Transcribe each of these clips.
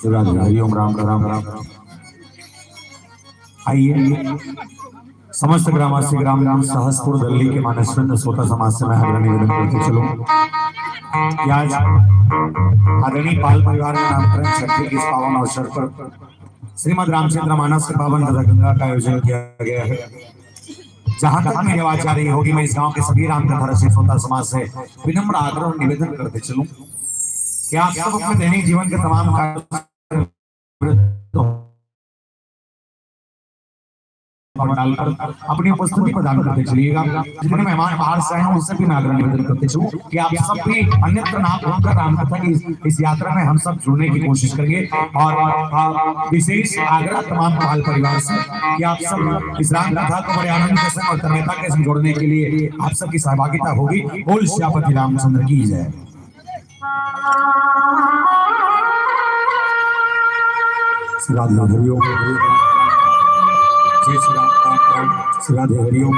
हरिओम राम राम राम। आइए समस्त ग्रामवासी ग्राम ग्राम सहसपुर दिल्ली के मानसवंत श्रोता समाज से मैं हार्दिक निवेदन करते चलूं कि आज आदरणीय बाल परिवार के नामकरण छठे के इस पावन अवसर पर श्रीमद रामचंद्र मानस के पावन कथा गंगा का आयोजन किया गया है। जहां तक मेरी आवाज आ रही होगी, मैं इस गांव के सभी रामकथा रसिक श्रोता समाज से विनम्र आग्रह और निवेदन करते चलूं कि आप सब अपने दैनिक जीवन के तमाम कार्य डालकर अपनी उपस्थिति प्रदान करते चलिएगा। जितने मेहमान बाहर से आए उनसे भी मैं आग्रह निवेदन करते चलूं कि आप सब भी अन्यत्र ना होकर रामकथा की इस यात्रा में हम सब जुड़ने की कोशिश करेंगे। और विशेष आग्रह तमाम बाल परिवार से कि आप सब इस रामकथा को बड़े आनंद के संग और तन्मयता के संग जोड़ने के लिए आप सबकी सहभागिता होगी। बोल श्यापति रामचंद्र की जय। हरिओम जय श्री राम राम राम। श्री राधे हरिओम।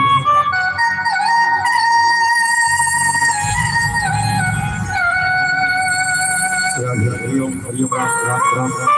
श्री राधे हरिओम हरिओम राम राम राम राम।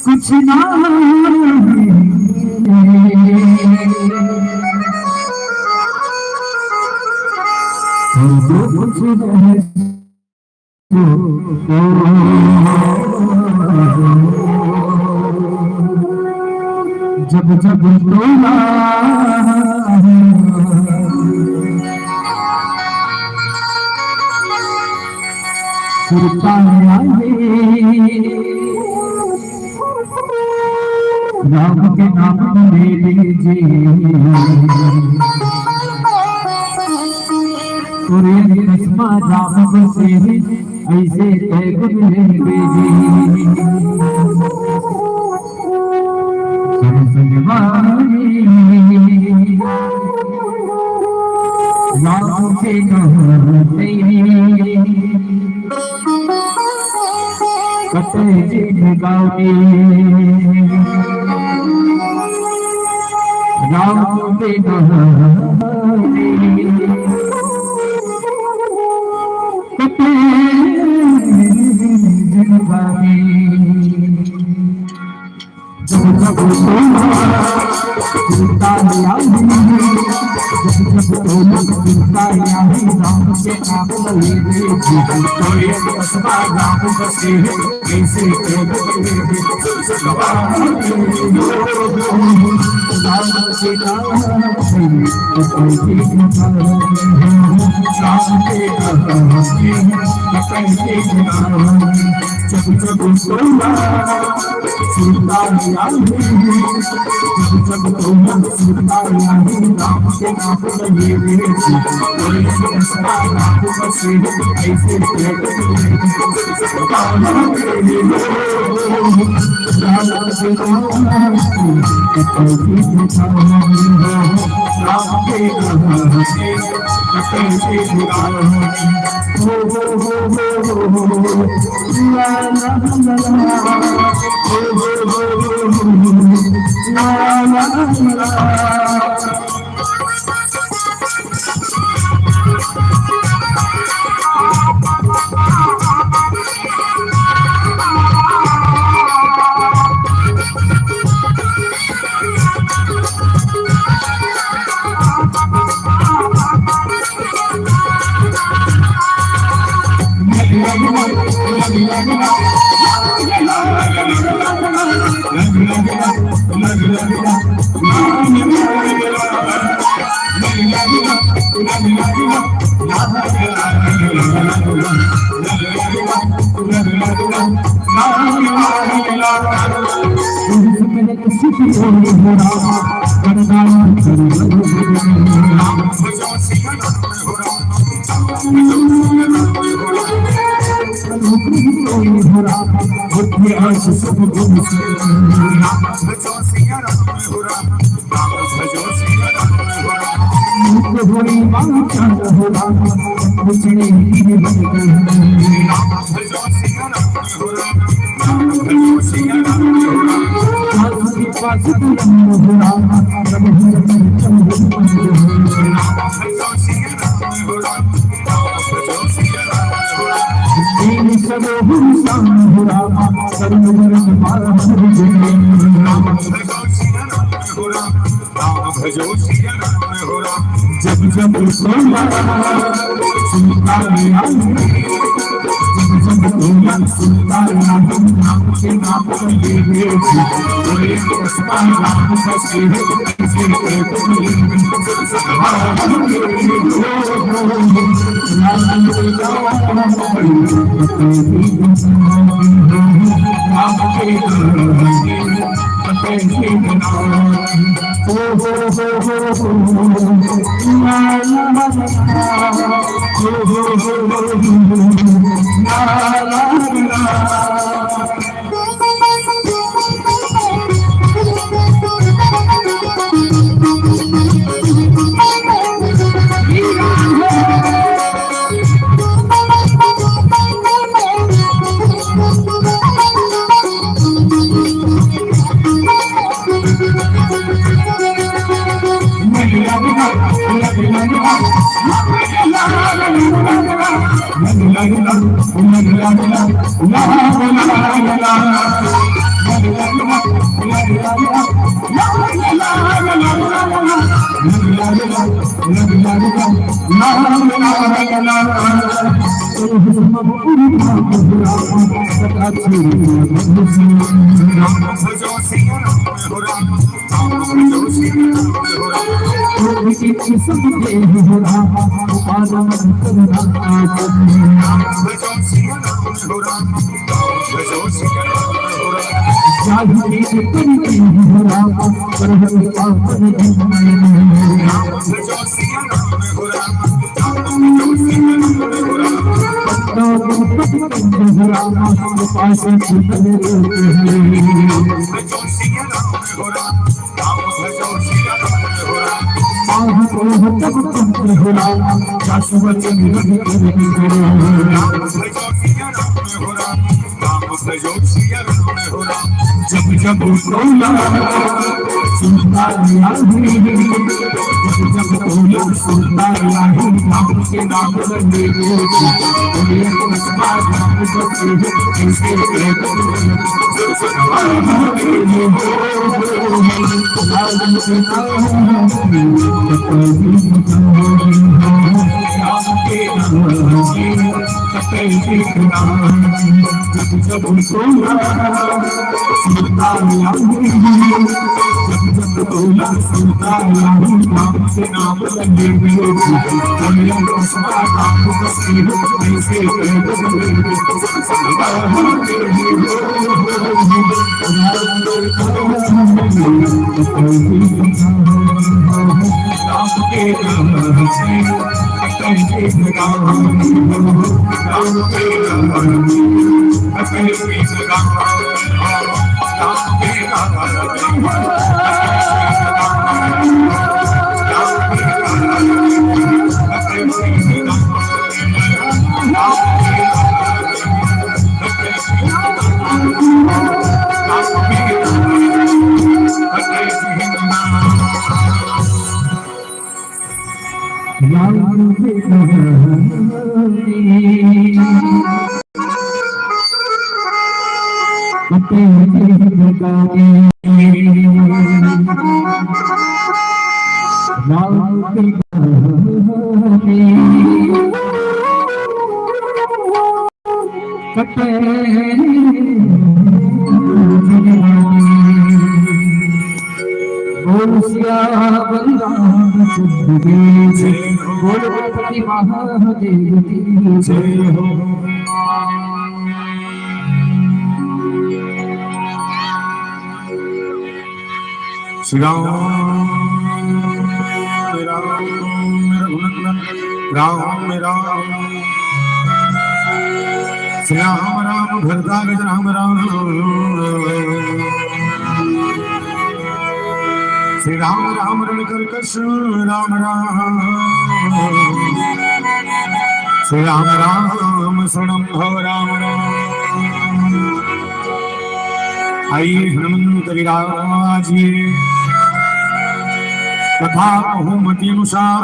कुछ ना जब जब तोला राम के नाम ले लीजिए राम बसे ऐसे गुण ले राम के गाँव राम के जब सोना सुनता याद जब सोना सुनता याद राम के नाम लगे मेरे कोई ऐसा राम बस ऐसे जब जब सोना सुनता याद जब सोना सुनता याद नाम के नाम लगे मेरे कोई ऐसा राम बस ऐसे श्री राम राम राम श्री राम राम भरतागज राम राम श्री राम राम रणकर्कश राम राम श्री राम राम शरणं राम राम। आइए हनुमंत विराजिए कथा बहुमति अनुसार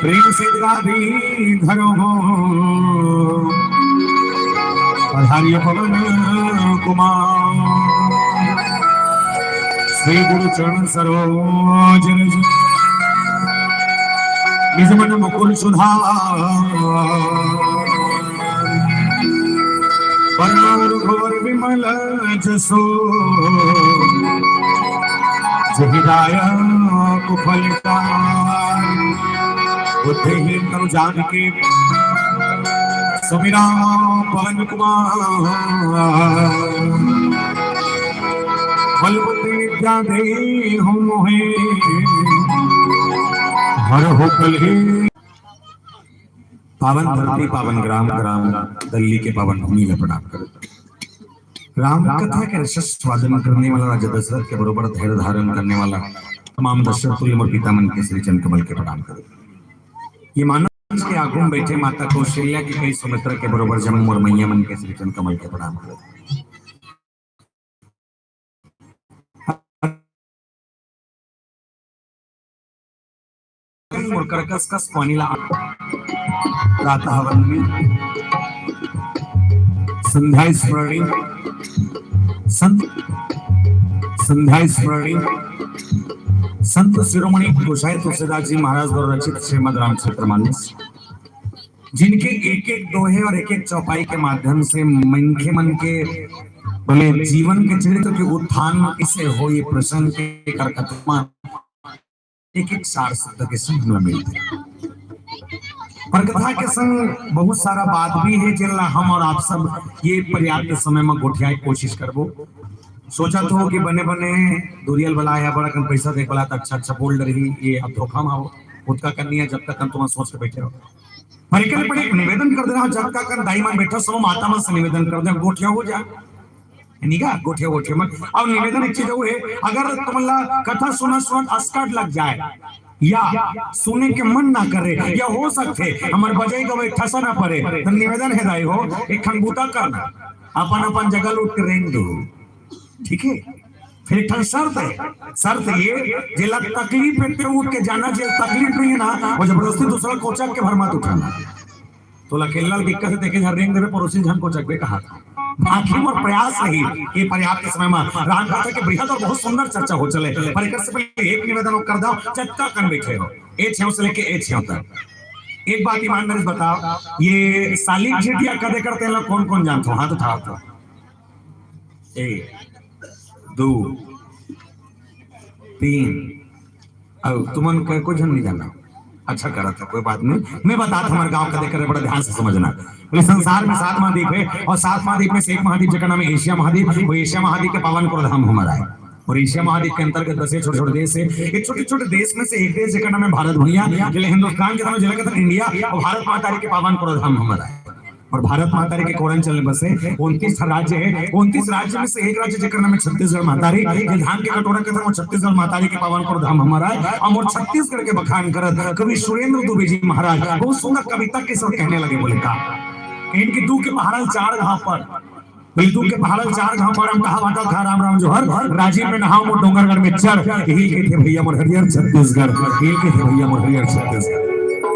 प्रेम से गादी धरो पधारिय पवन कुमार श्री गुरु चरण सरोज रज निज मन मुकुल सुधार परम घोर विमल जसो जहिदाय कुफलता बुद्धिहीन तनु जानिके सुमिरा पवन कुमार बल बुद्धि विद्या दे हो मोहे हर हो कल पावन धरती पावन ग्राम ग्राम दिल्ली के पावन भूमि में प्रणाम कर राम कथा के रस स्वादन करने वाला राजा दशरथ के बरोबर धैर्य धारण करने वाला तमाम दशरथ तुल्य और पितामन के श्री चंद्र कमल के प्रणाम करो। ये मानव के आगुम बैठे माता कौशल्या की कई सुमित्रा के बरोबर जम्मू और मैया मन के श्री चंद्र कमल के प्रणाम करो। और कर्कश कस पानीला प्रातः वंदनी संध्या स्मरणी संध्या स्मरणी संत शिरोमणि गोसाई तुलसीदास जी महाराज द्वारा रचित श्रीमद् रामचरितमानस जिनके एक एक दोहे और एक एक चौपाई के माध्यम से मन के बोले जीवन के चरित्र के उत्थान इसे हो ये प्रसन्न के करकतमा एक एक सार शब्द के सीखने मिलते पर कथा के संग बहुत सारा बात भी है जिला हम और आप सब ये पर्याप्त समय में गोठिया कोशिश करबो। सोचा तो कि बने बने दुरियल वाला या बड़ा कम पैसा देख वाला अच्छा अच्छा बोल रही ये अब धोखा में हो उसका करनी है जब तक तुम सोच के बैठे हो परिकल पड़े निवेदन कर देना जब तक दाई में बैठा सब माता में से निवेदन कर दे गोठिया हो जा निगा गोठिया गोठिया में और निवेदन एक चीज वो है अगर तुम्हारा कथा सुना अस्कट लग जाए या सुने के मन ना करे या हो सकते हमारे बजाई का ठसा ना पड़े तो निवेदन है दाई हो एक खनबूता करना अपन अपन जगह लूट के रेंग दो ठीक है। फिर एक शर्त ये जिला तकलीफ पे उठ के जाना चाहिए तकलीफ नहीं है ना वो जबरदस्ती दूसरा कोचक के भर मत उठाना तो लकेला दिक्कत है देखे रेंग देवे पड़ोसी जन कोचक भी कहा था आखिर और प्रयास रही कि पर्याप्त समय में राम कथा के बृहद और बहुत सुंदर चर्चा हो चले, पर एक से पहले एक निवेदन कर दो, चक्का कन बैठे हो ए छेव से लेके ए छेव तक। एक बात ईमानदारी बताओ, ये सालिक झिटिया कदे करते हैं लोग कौन कौन जानते हो? हाथ उठाओ तो। एक, दो, तीन, अब तुमन कोई जन नहीं जाना। अच्छा करा था, कोई बात नहीं, मैं बता हमारे गांव का देकर बड़ा ध्यान से समझना। बोले संसार में 7 महाद्वीप है और 7 महाद्वीप में से एक महाद्वीप जिसका नाम है एशिया महाद्वीप। वो एशिया महाद्वीप के पावन धाम हमारा है और एशिया महाद्वीप के अंतर्गत 10 छोटे छोटे देश है। एक छोटे छोटे देश में से एक देश जिसका नाम है भारत भूमिया, जिले हिंदुस्तान के नाम जिले का इंडिया और भारत माता के पावन धाम हमारा है। और भारत माता के कोरंचल में बसे 29 राज्य है। 29 राज्य में से एक राज्य जिसका नाम है छत्तीसगढ़ मातारी। धान के कटोरा के धाम छत्तीसगढ़ मातारी के पावन धाम हमारा है। और छत्तीसगढ़ के बखान करत कवि सुरेंद्र दुबे जी महाराज बहुत सुंदर कविता के साथ कहने लगे, बोले का इनकी दू के पहाड़ल 4 घाव पर, बिल्दू के पहाड़ल 4 घाव पर हम कहा बाटा खा राम राम जोहर राजीव में नहाओ मोर डोंगरगढ़ में चढ़, यही के थे भैया मोर हरियर छत्तीसगढ़, यही के थे भैया मोर हरियर छत्तीसगढ़।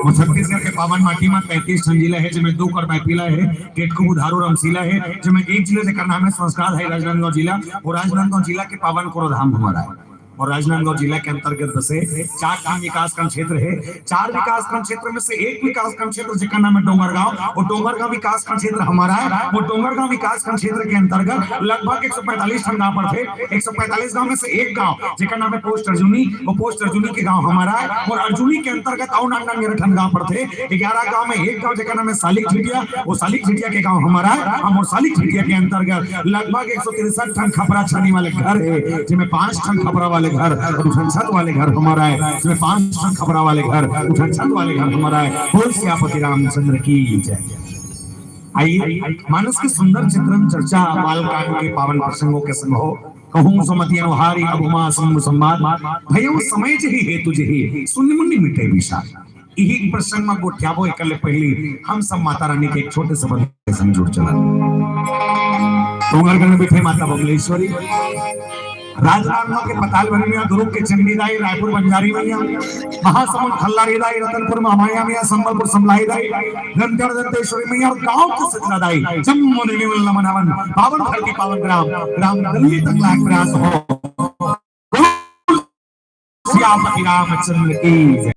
छत्तीसगढ़ के पावन माटी में 33 ठन जिला है, जिसमें 2 कर बैपीला है, केटको बुधारू रमसीला है, जिसमें एक जिले जिसका नाम है संस्कार है राजनांदगांव जिला। और राजनांदगांव जिला के पावन धाम हमारा है। और राजनांदगांव जिला के अंतर्गत बसे 4 विकासखंड क्षेत्र है। 4 विकासखंड क्षेत्र में से एक विकासखंड क्षेत्र जिसका नाम है डोंगरगांव। और डोंगरगांव विकासखंड क्षेत्र हमारा है। वो डोंगरगांव विकासखंड क्षेत्र के अंतर्गत लगभग 145 ठन गांव पड़ते। 145 गांव में से एक गांव जिसका नाम है पोस्ट अर्जुनी। वो पोस्ट अर्जुनी के गांव हमारा है। और अर्जुनी के अंतर्गत और 99 ठन गांव पड़ते। 11 गांव में एक गांव जिसका नाम है सालिक झिटिया। वो सालिक झिटिया के गांव हमारा है। हम और सालिक झिटिया के अंतर्गत लगभग 163 ठन खपरा छानी वाले घर है, जिसमें 5 ठन खपरा वाले घर, उठन छत वाले घर हमारा है, जिसमें 5 ठन खपरा वाले घर, उठन छत वाले घर हमारा है। बोल सियापति रामचंद्र की जय। आइए मानस के सुंदर चित्रण चर्चा बालकांड के पावन प्रसंगों के संग हो। कहूं सुमति अनुहारी अभुमा संवाद भयो समय जही हेतु जही सुनि मुनि मिटे विशाल। यही प्रसंग में गोठ्याबो एकले पहली हम सब माता रानी के एक छोटे से बंधु के संग जुड़ चला। डोंगरगढ़ में बैठे माता बबलेश्वरी, राजनांदगांव के पताल बनी मियां, दुर्ग के चंडीदाई, रायपुर बंजारी मियां, महासमुंद खल्लारी दाई, रतनपुर महामाया मियां, संबलपुर समलाई दाई, गंधर दंतेश्वरी मियां और गांव के सचना दाई, जम्मू देवी वल्लभ मनावन पावन धरती पावन ग्राम दिल्ली तक लायक प्रयास हो। सियापति रामचंद्र की जय।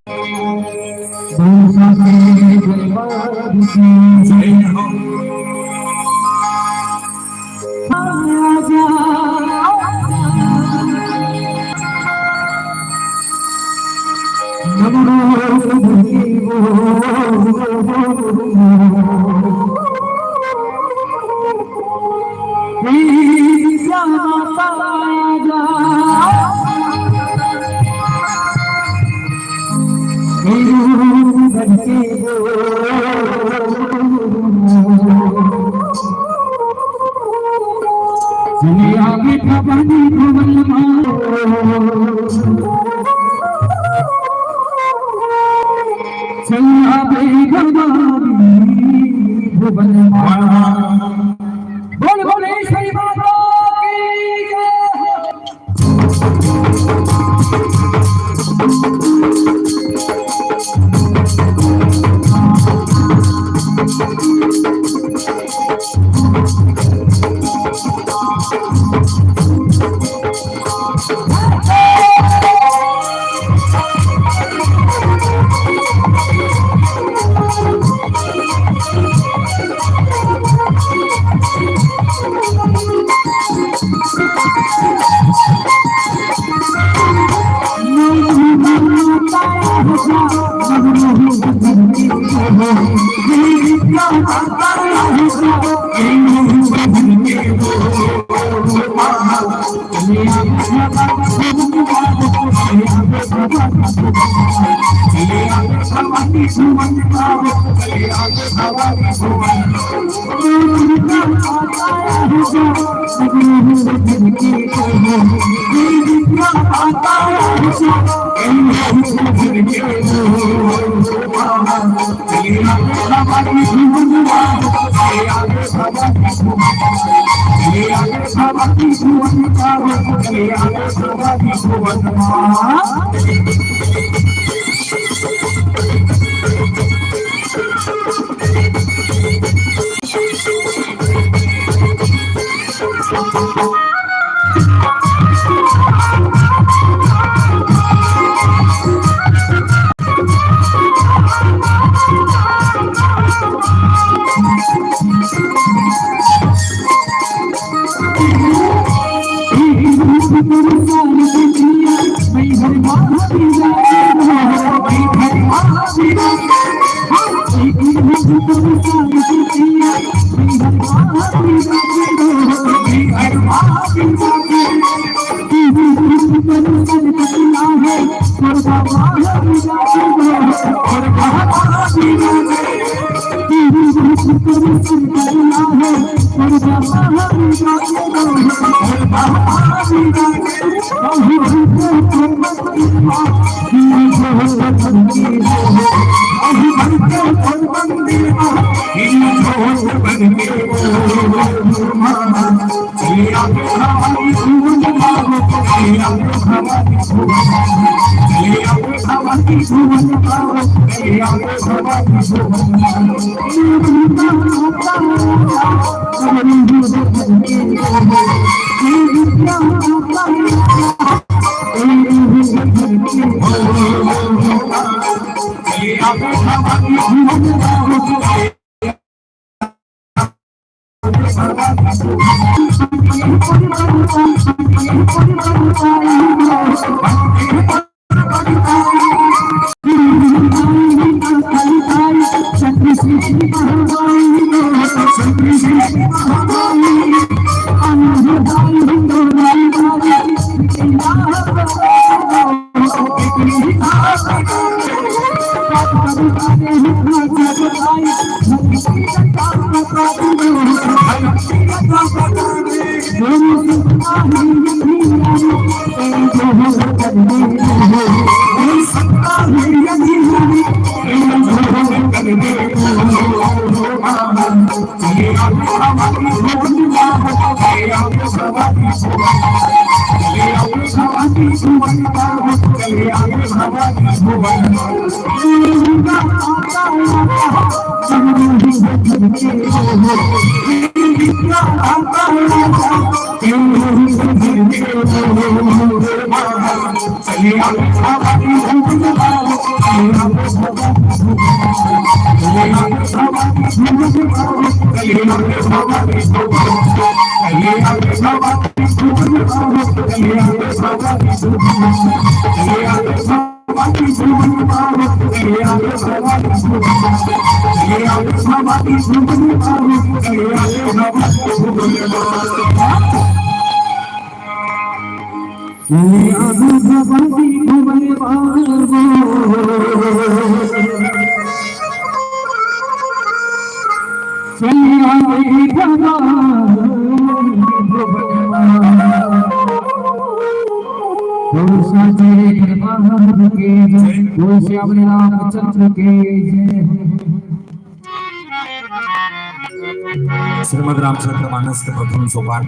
श्रीमद रामचरितमानस के प्रथम सोपान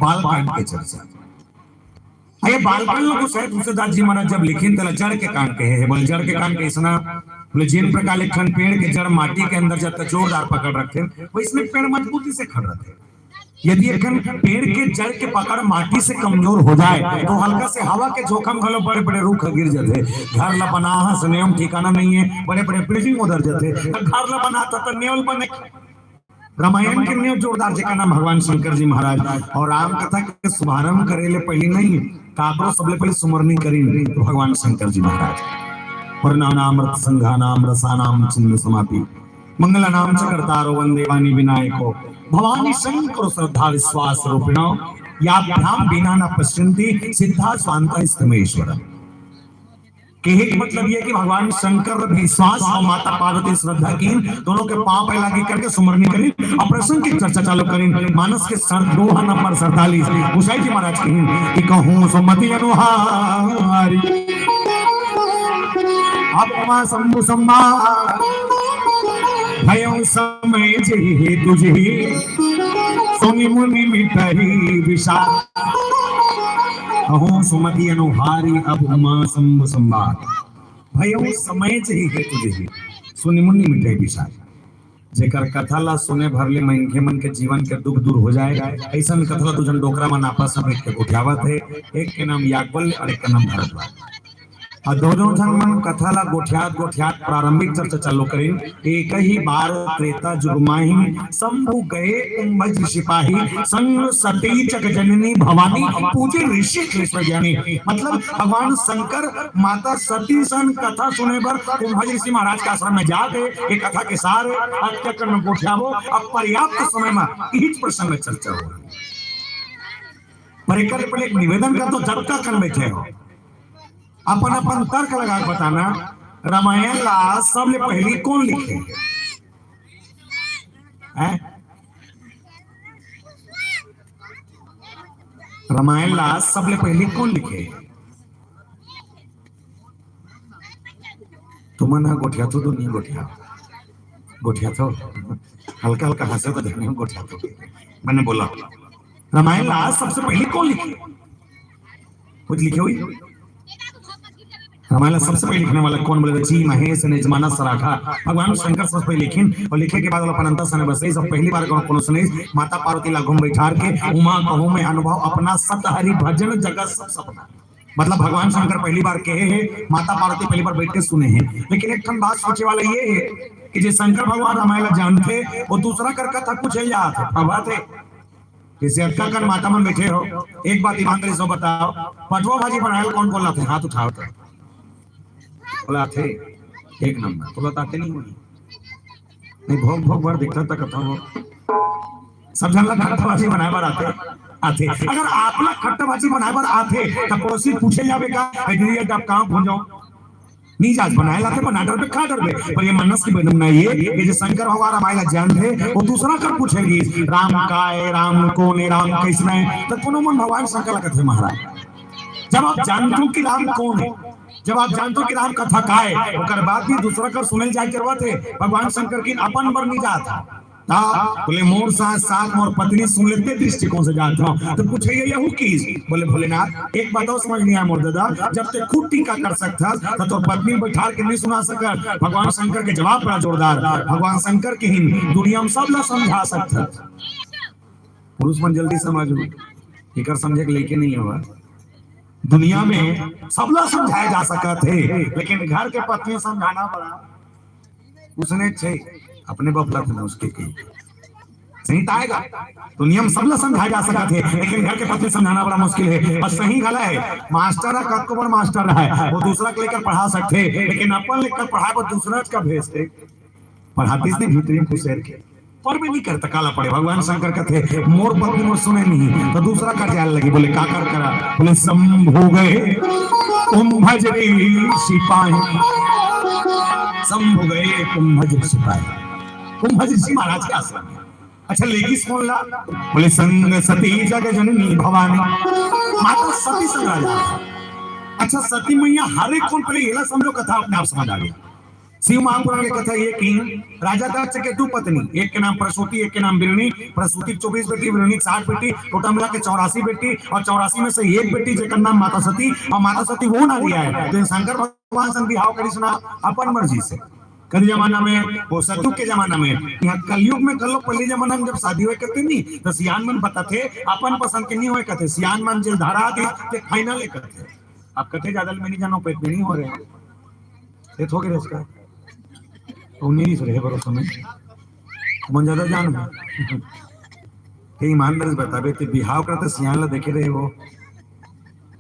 बालकांड की चर्चा। ये बालकांड को शायद तुलसीदास जी महाराज जब लिखिन तला जड़ के कांड के है, बोले जड़ के कांड के इसना बोले जिन प्रकार एक पेड़ के जड़ माटी के अंदर जब तक जोरदार पकड़ रखे वो इसमें पेड़ मजबूती से खड़ रखे। यदि एक पेड़ के जड़ के पकड़ माटी से कमजोर हो जाए तो हल्का से हवा के जोखम घलो बड़े बड़े रूख गिर जाते, घर ला बना नियम ठिकाना नहीं है, बड़े बड़े बिल्डिंग उधर जाते, घर ला बनाता तो नेवल बने। रामायण के नियम जोरदार जी का नाम भगवान शंकर जी महाराज और राम कथा के शुभारंभ करेले पहले नहीं काकरो सबले पहले सुमरनी करी तो भगवान शंकर जी महाराज और नाम संघा नाम रसा नाम चिन्ह समापि मंगला नाम चकर्तारो वंदे वाणी विनायको भवानी शंकर श्रद्धा विश्वास रूपिणो याभ्याम बिना न पश्यन्ति सिद्धा स्वांता स्तमेश्वर। कहने का मतलब यह कि भगवान शंकर विश्वास और माता पार्वती श्रद्धा की दोनों के पांव पे लागी करके सुमरनी करी और प्रसंग की चर्चा चालू करी। मानस के दोहा नंबर 47 गोसाई जी महाराज की कहूं सुमति अनुहारी अपमा शंभु संभार भयो समय जे तुझे सुनि मुनि मिटहि विषाद कहूं सुमति अनुहारी अब उमा शंभु संभार भयो समय जे है तुझे सुनि मुनि मिटहि विषाद। जेकर कथा ला सुने भरले मनखे मन के जीवन के दुख दूर हो जाए ऐसा कथा ला तुझन डोकरा मन आपस में एक उठावत है। एक के नाम याज्ञवल्क्य और एक का नाम भरद्वाज। और दोनों जन मन कथा ला गोठियात गोठियात प्रारंभिक चर्चा चालू करें। एक ही बार त्रेता युग माही शंभु गए कुंभज सिपाही संग सती जग जननी भवानी पूजे ऋषि कृष्ण ज्ञानी। मतलब भगवान शंकर माता सती सन कथा सुने पर कुंभज ऋषि महाराज के आश्रम में जाके एक कथा के सारे अत्यकर में गोठियावो। अब पर्याप्त समय में इस प्रसंग में चर्चा हो। पर एक निवेदन कर तो जब तक कर बैठे हो अपन अपन तर्क लगा बताना। रामायण ला सबले पहली कौन लिखे है? रामायण ला सबले पहली कौन लिखे? तुम्हारा गोठिया तो नहीं गोठिया तो हल्का हल्का हंसे तो देखने गोठिया तो मैंने बोला रामायण ला सबसे पहले कौन लिखे? कुछ लिखे हुई रामायण सबसे पहले लिखने वाला कौन? बोले जी महेश ने जमाना सराखा भगवान शंकर सबसे पहले लिखिन और लिखे के बाद अनंत सन बसे सब पहली बार कौन सुने माता पार्वती ला घूम बैठार के उमा कहूं में अनुभव अपना सत हरि भजन जगत सब सपना। मतलब भगवान शंकर पहली बार कहे हैं, माता पार्वती पहली बार बैठ के सुने हैं। लेकिन एक बात सोचे वाला ये है कि जो शंकर भगवान रामायण जानते और दूसरा कर कथा कुछ है याद थे जैसे अक्का कर माता मन बैठे हो। एक बात ईमानदारी से बताओ पटवा भाजी बनाए कौन कौन लाते? हाथ उठाओ तो बोला थे एक नंबर तो बताते नहीं होगी नहीं भोग भोग भर देखता था कथा हो सब जन खट्टा भाजी बनाए बार आते। अगर आप लोग खट्टा भाजी बनाए बार आते तो पड़ोसी पूछे जावे का आप कहाँ पहुंच जाओ नहीं जाज बनाए लाते बना डर पे खा डर पे। पर ये मनस की बेनम नहीं है कि जो शंकर भगवान रामायण जान थे वो दूसरा कर पूछेगी राम का है राम कौन है राम कैसना है तो कोनो मन भगवान शंकर लगत है महाराज। जब आप जानते हो कि राम कौन है, जब आप जानते हो कि राम कथा का है और बाद भी दूसरा कर सुनल जाए जरूरत है भगवान शंकर की अपन पर नहीं जाता बोले मोर साथ साथ मोर पत्नी सुन लेते दृष्टिकोण से जाता हूँ तो पूछे यहू की बोले भोलेनाथ एक बात और समझ नहीं आया मोर दादा जब ते खूब टीका कर सकता तो पत्नी बैठा के नहीं सुना सका। भगवान शंकर के जवाब बड़ा जोरदार। भगवान शंकर के हिंद दुनिया में सब ला समझा सकता पुरुष मन जल्दी समझ एक समझे के लेके नहीं होगा। दुनिया में सबला समझाया जा सका थे लेकिन घर के पत्नी समझाना पड़ा उसने छे अपने बफला थे उसके सही आएगा। दुनिया में सबला समझाया जा सका थे लेकिन घर के पत्नी समझाना बड़ा मुश्किल है। और सही गला है मास्टर है कब को मास्टर है वो दूसरा को लेकर पढ़ा सकते लेकिन अपन लेकर पढ़ाए वो दूसरा का भेजते पढ़ाती से भीतरी खुशेर के पर भी नहीं करता काला पड़े। भगवान शंकर कहते मोर पत्नी मोर सुने नहीं तो दूसरा कर जाने लगी। बोले का कर करा? बोले शंभु गए कुंभज सिपाही शंभु गए कुंभज सिपाही। कुंभज ऋषि महाराज के आश्रम में। अच्छा लेगी कौन ला? बोले संग सती जग जननी भवानी माता सती संग राजा। अच्छा सती मैया हर एक कौन पहले ये समझो कथा अपने आप समझ आ गई। शिव महापुराण की कथा ये कि राजा दक्ष के दो पत्नी एक के नाम प्रसूति एक के नाम बिरणी। प्रसूति 24 बेटी बिरणी 60 बेटी टोटल मिला के 84 बेटी और 84 में से एक बेटी जेकर नाम माता सती और माता सती वो ना दिया है तो शंकर भगवान संग बिहाव करी सुना अपन मर्जी से। कल जमाना में वो सतयुग के जमाना में यहाँ कलयुग में कल पहले जमाना में जब शादी हुए करते नहीं तो सियान मन पता थे अपन पसंद के नहीं हुए करते सियान मन जिल धारा थे फाइनल करते। आप कथे ज्यादा में नहीं जानो पेट में नहीं हो रहे हो गए इसका उन्हीं से रहे भरोसा में मन ज्यादा जान ईमानदारी से बताबे ते बिहाव करते सियान ला देखे रहे वो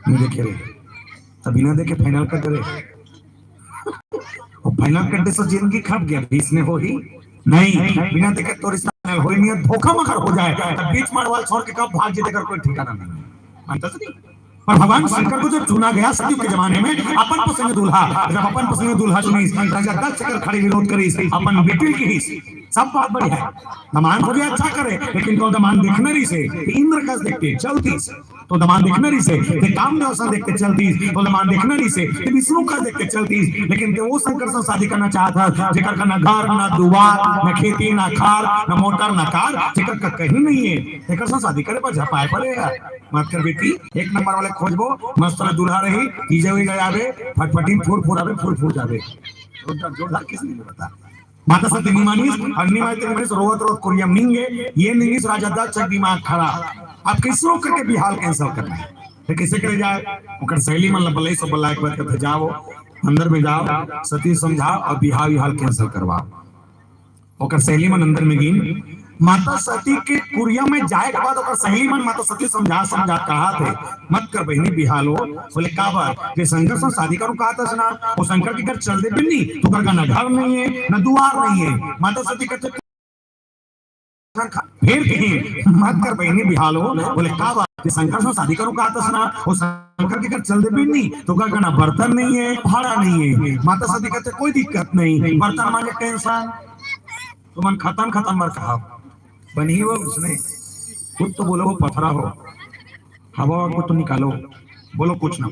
नहीं देखे रहे तभी ना देखे फाइनल कर रहे और फाइनल करने से जिंदगी खप गया बीच में हो ही नहीं बिना देखे तो रिश्ता हो ही नहीं। धोखा मगर हो जाए तब बीच मारवाल छोड़ के कब भाग जेते कर कोई ठिकाना नहीं मानता नहीं। पर भगवान शंकर को जब चुना गया सतयुग के जमाने में अपन पसंद दूल्हा जब अपन पसंद दूल्हा चुनी राजा दक्ष कर खड़ी विरोध करी अपन बेटी की सब बात बढ़िया है। दमान को भी अच्छा करे लेकिन तो दमान देखनरी से इंद्र का देखते चलती तो दमान देखनरी से कामदेव सा देखते चलती तो दमान देखनरी से विष्णु का देखते चलती लेकिन वो शंकर से शादी करना चाहता जेकर का ना घर ना दुआर ना खेती ना खार ना मोटर ना कार जेकर का कहीं नहीं है जेकर से शादी करे पर झपाए पड़ेगा मत कर बेटी एक नंबर वाले खोजबो मस्त दूल्हा रही कीजे हुई गयावे फटफटी फूर फूरावे फूर फूर जावे जोरदार किस नहीं बता माता सती निमानीस अन्य माते निमानीस रोवत रोवत कोरियम निंगे ये निंगिस राजा दक्ष दिमाग खड़ा। आप किसरो करके बिहार कैंसिल करना है तो कैसे करे जाए ओकर सहेली मन ला बलई सब बला के बात कहते जाओ अंदर में जाओ सती समझाओ और बिहाव विहाल कैंसिल करवाओ। ओकर सहेली मन अंदर में गिन माता सती के कुरिया में जाए के बाद ओकर सहेली मन माता सती समझा समझा कहा थे मत कर बहनी बिहाल हो। बोले का बात कि शंकर से शादी करूं कहा था सुना वो शंकर के घर चल दे बिन्नी तो घर का ना घर नहीं है ना द्वार नहीं है। माता सती कहते फिर कहीं मत कर बहनी बिहाल हो। बोले का बात कि शंकर से शादी करूं कहा था सुना वो शंकर के घर चल दे बिन्नी तो घर का ना बर्तन नहीं है भाड़ा नहीं है। माता सती कहते कोई दिक्कत नहीं बर्तन मांगे टेंशन तो मन खत्म मर कहा बनी वो उसने खुद तो बोलो वो पथरा हो हवा को तो निकालो बोलो कुछ ना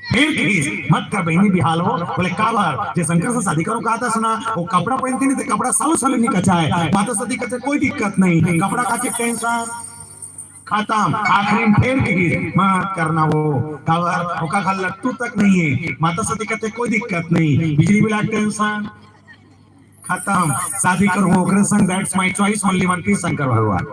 फिर मत कर बहनी बिहाल हो। बोले का बार जे शंकर से शादी करो कहा था सुना वो कपड़ा पहनती नहीं थे कपड़ा सालों नहीं कचाए। माता सती कहते कोई दिक्कत नहीं कपड़ा का टेंशन खत्म आखिरी फिर मत करना वो कवर का लट्टू तक नहीं है। माता सती कहते कोई दिक्कत नहीं बिजली बिल टेंशन खत्म शादी करो ओकरे संग that's my choice only one piece Shankar भगवान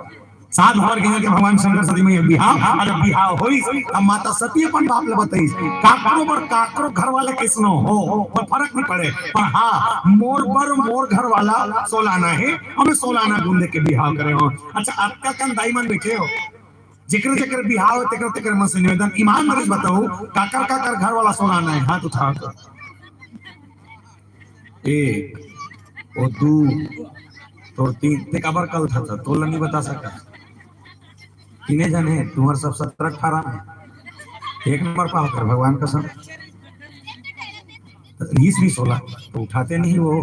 सात भर के भगवान शंकर सती में बिहाव अगर बिहाव होई अब माता सती अपन बाप ले बताई काकरो घर वाले किसनो हो और फर्क नहीं पड़े पर हां मोर घर वाला सोलाना है हमें सोलाना गुंदे के बिहाव करे हो। अच्छा आपका कन दाईमन बैठे हो जिक्र बिहाव तेकर मन से निवेदन ईमान मरीज बताओ काकर घर वाला सोलाना है हाथ उठा एक और दू तो तीन ते कबर कल था तो नहीं बता सका किने जाने तुम्हारे सब 17-18 में एक नंबर पा कर भगवान कसम 20-16 तो उठाते नहीं वो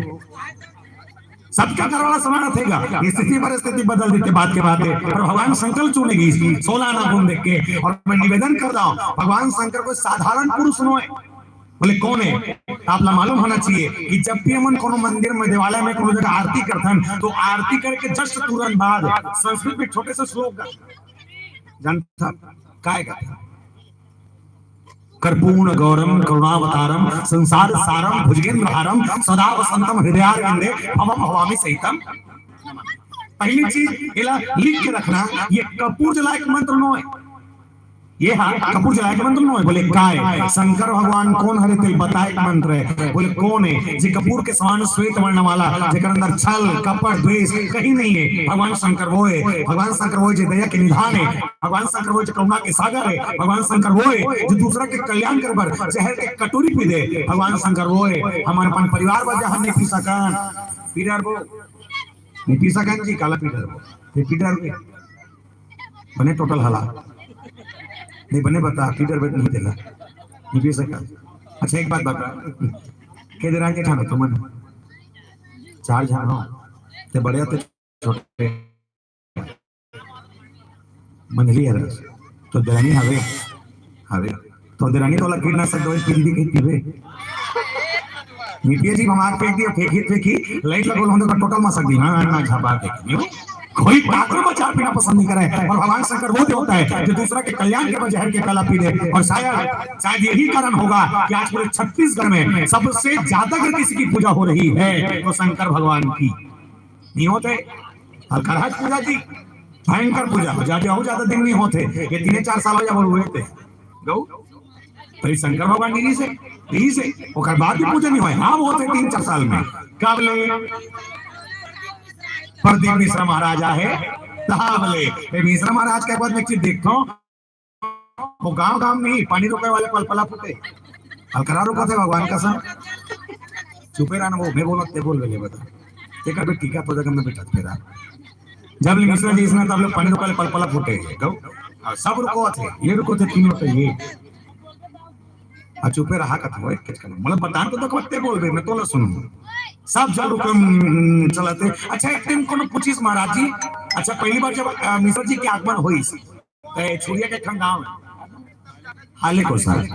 सबका घर वाला समाना थेगा स्थिति परिस्थिति बदल देते बात के बाद और भगवान शंकर चुनेगी 16 आना गुण देख के। और मैं निवेदन कर रहा हूं भगवान शंकर कोई साधारण पुरुष नहीं बोले कौन है आप ला मालूम होना चाहिए कि जब भी हम कोनो मंदिर में देवालय में कोनो जगह आरती करथन तो आरती करके जस्ट तुरंत बाद संस्कृत में छोटे से श्लोक जानता काय का कर्पूर्ण गौरम करुणावतारम संसार सारम भुजगेंद्रहारम सदा वसंतम हृदयारविंदे भवम भवामि सहितम। पहली चीज इला लिख के रखना ये कपूर जलाए मंत्र नो है ये हाँ कपूर जलाए मंत्र नो है। बोले काय शंकर भगवान कौन हरे तेल बताए मंत्र है। बोले कौन है जी कपूर के समान श्वेत वर्ण वाला जेकर अंदर छल कपट द्वेष कहीं नहीं है भगवान शंकर वो है। भगवान शंकर वो जो दया के निधान है भगवान शंकर वो जो करुणा के सागर है। भगवान शंकर वो है जो दूसरा के कल्याण कर बर जहर के कटोरी पी दे। भगवान शंकर वो है हमारे अपन परिवार बर जहां नहीं पी सकन पीडर वो नहीं पी सकन जी काला पीडर बने टोटल हला नहीं बने बता पीटर बेट नहीं देला नहीं पी सका। अच्छा एक बात बता के दे के ठानो तुम 4 जानो ते बड़े तो छोटे मनली है तो देरानी हवे तो देरानी तो लकीर ना सकदो पिंदी के पीवे नीतिया जी हमार फेंक दियो फेंकी लाइट लगो होंदे का टोटल मा सकदी ना झापा के कोई पात्र बचा पीना पसंद नहीं करे। और भगवान शंकर वो होता है जो दूसरा के कल्याण के वजह के कला पी दे। और शायद यही कारण होगा कि आज पूरे छत्तीसगढ़ में सबसे ज्यादा अगर किसी की पूजा हो रही है तो शंकर भगवान की नहीं होते अलकरहज पूजा की भयंकर पूजा ज्यादा दिन नहीं होते ये 3-4 साल या हुए थे गौ तो शंकर भगवान यही से और बाद में पूजा नहीं हुआ हाँ होते 3-4 साल में काबले प्रदीप मिश्रा महाराजा है बोले मिश्रा महाराज के बाद में चीज देखता हूँ वो गांव में पानी रोकने वाले पलपला फूटे हलकरा रोका थे भगवान का सर चुपे रहना वो मैं बोल रहे बता देखा बेट टीका तो जगह में बैठा फेरा जब मिश्रा जी इसने तब लोग पानी रोकने वाले पलपला फूटे सब रुको थे ये रुको थे 3 रुपए ये चुपे रहा का था मतलब बता तो कत्ते बोल रहे मैं तो सुनू सब जब चलाते। अच्छा एक दिन कोनो पूछिस महाराज जी अच्छा पहली बार जब मिश्रा जी के आगमन हुई छुरिया के गांव हाले को सर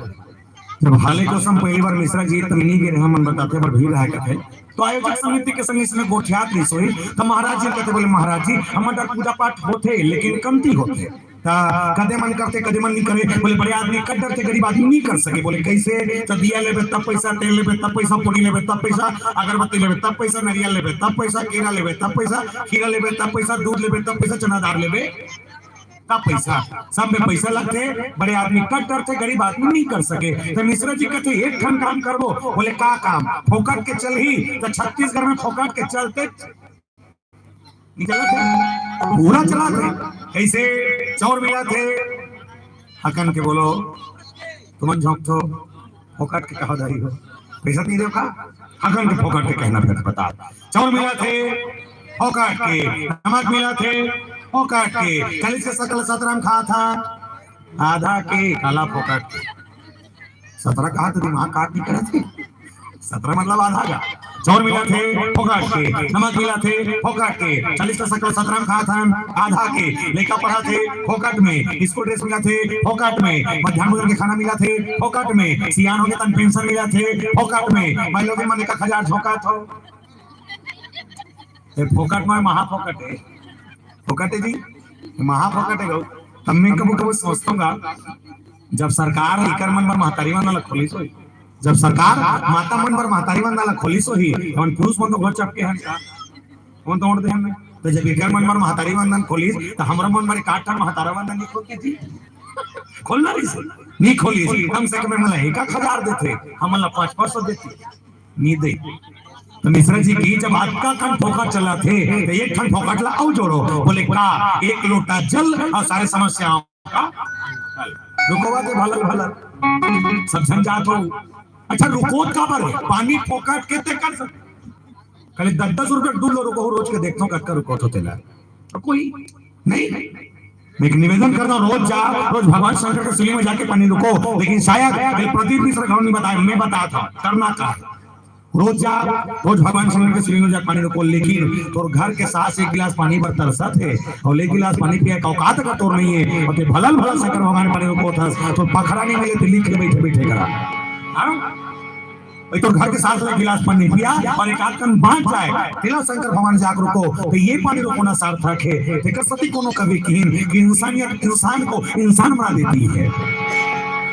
जब हाले को सम पहली बार मिश्रा जी तमनी के मन बताते पर भीड़ है कहते तो आयोजक समिति के संग इसमें गोठियात नहीं सोई तो महाराज जी कहते बोले महाराज जी हमारा पूजा पाठ होते लेकिन कमती होते कदे मन करते कदे मन नहीं करे। बोले बड़े आदमी कद्दर थे गरीब आदमी नहीं कर सके। बोले कैसे तो दिया लेबे तब पैसा तेल लेबे तब पैसा पूरी लेबे तब पैसा अगरबत्ती लेबे तब पैसा नारियल लेबे तब पैसा केरा लेबे तब पैसा खीरा लेबे तब पैसा दूध लेबे तब पैसा चना दाल लेबे का पैसा सब में पैसा लगते, बड़े आदमी कट करते, गरीब आदमी नहीं कर सके। तो मिश्रा जी कहते एक ठन काम करबो, बोले का काम, फोकट के चल ही तो छत्तीसगढ़ में फोकट के चलते पूरा चला थे। ऐसे चौर मिला थे हकन के बोलो तुम झोंक तो फोकट के कहा दाई हो, पैसा नहीं दो का हकन के फोकट के कहना फिर बता। चौर मिला थे फोकट के, नमक मिला थे फोकट के, कल से सकल सतरम खा था आधा के काला फोकट के। 17 कहा तो दिमाग काट नहीं करे थे, 17 मतलब आधा का। चौर मिला थे फोकट के, नमक मिला थे फोकट के, 40 का सकल 17 खा था आधा के, लेखा पढ़ा थे फोकट में, स्कूल ड्रेस मिला थे फोकट में, मध्याह्न भोजन के खाना मिला थे फोकट में, सियान हो गए तन पेंशन मिला थे फोकट में, मैं लोग मन 1000 झोंका था फोकट में। महा फोकट है, फोकट है जी, महा फोकट है। तब मैं कबू कबू सोचूंगा जब सरकार इकर मन पर महतारी वाला खोली सो, जब सरकार माता मन पर महतारी वाला खोली सो ही अपन पुरुष मन तो घर चपके हैं का कौन तोड़ दे हमें। तो जब इकर मन पर महतारी वंदन खोली तो हमरा मन पर काट कर महतारा वंदन नहीं खोल के थी, खोलना नहीं खोली, कम से कम मला 1000 देते, हम 500 देते नहीं दे। तो मिश्रा जी की जब आपका खन फोकट चला थे तो एक खन फोकट ला आओ जोड़ो, बोले का एक लोटा जल और सारे समस्याओं का रुकोवा के भला भला सब समझात हो। अच्छा रुको का पर पानी फोकट के ते कर सकते कल 10-10 रुपए डुल्लो रुको रोज के देखता हूं कक्का रुको तो तेला तो कोई नहीं। मैं एक निवेदन करता हूं रोज जा, रोज भगवान शंकर के शिवलिंग में जाके पानी रुको, लेकिन शायद प्रदीप मिश्र गौड़ नहीं बताया, मैं बताया था करना का रोज जा, रोज भगवान शंकर के शिवलिंग में जाके पानी रुको, लेकिन तो घर के साथ एक गिलास पानी पर तरसा थे और एक गिलास पानी पिया का औकात का तोड़ नहीं है और भलन भला शंकर भगवान पानी रुको था तो पखरा नहीं मिले तो लिख के बैठे बैठे करा तो घर के साथ में गिलास पानी पिया और एक आध कन बांट जाए तिला शंकर भगवान जाग रुको तो ये पानी रुकोना सार्थक है। देखो सती कोनो कभी कि इंसानियत इंसान को इंसान बना देती है,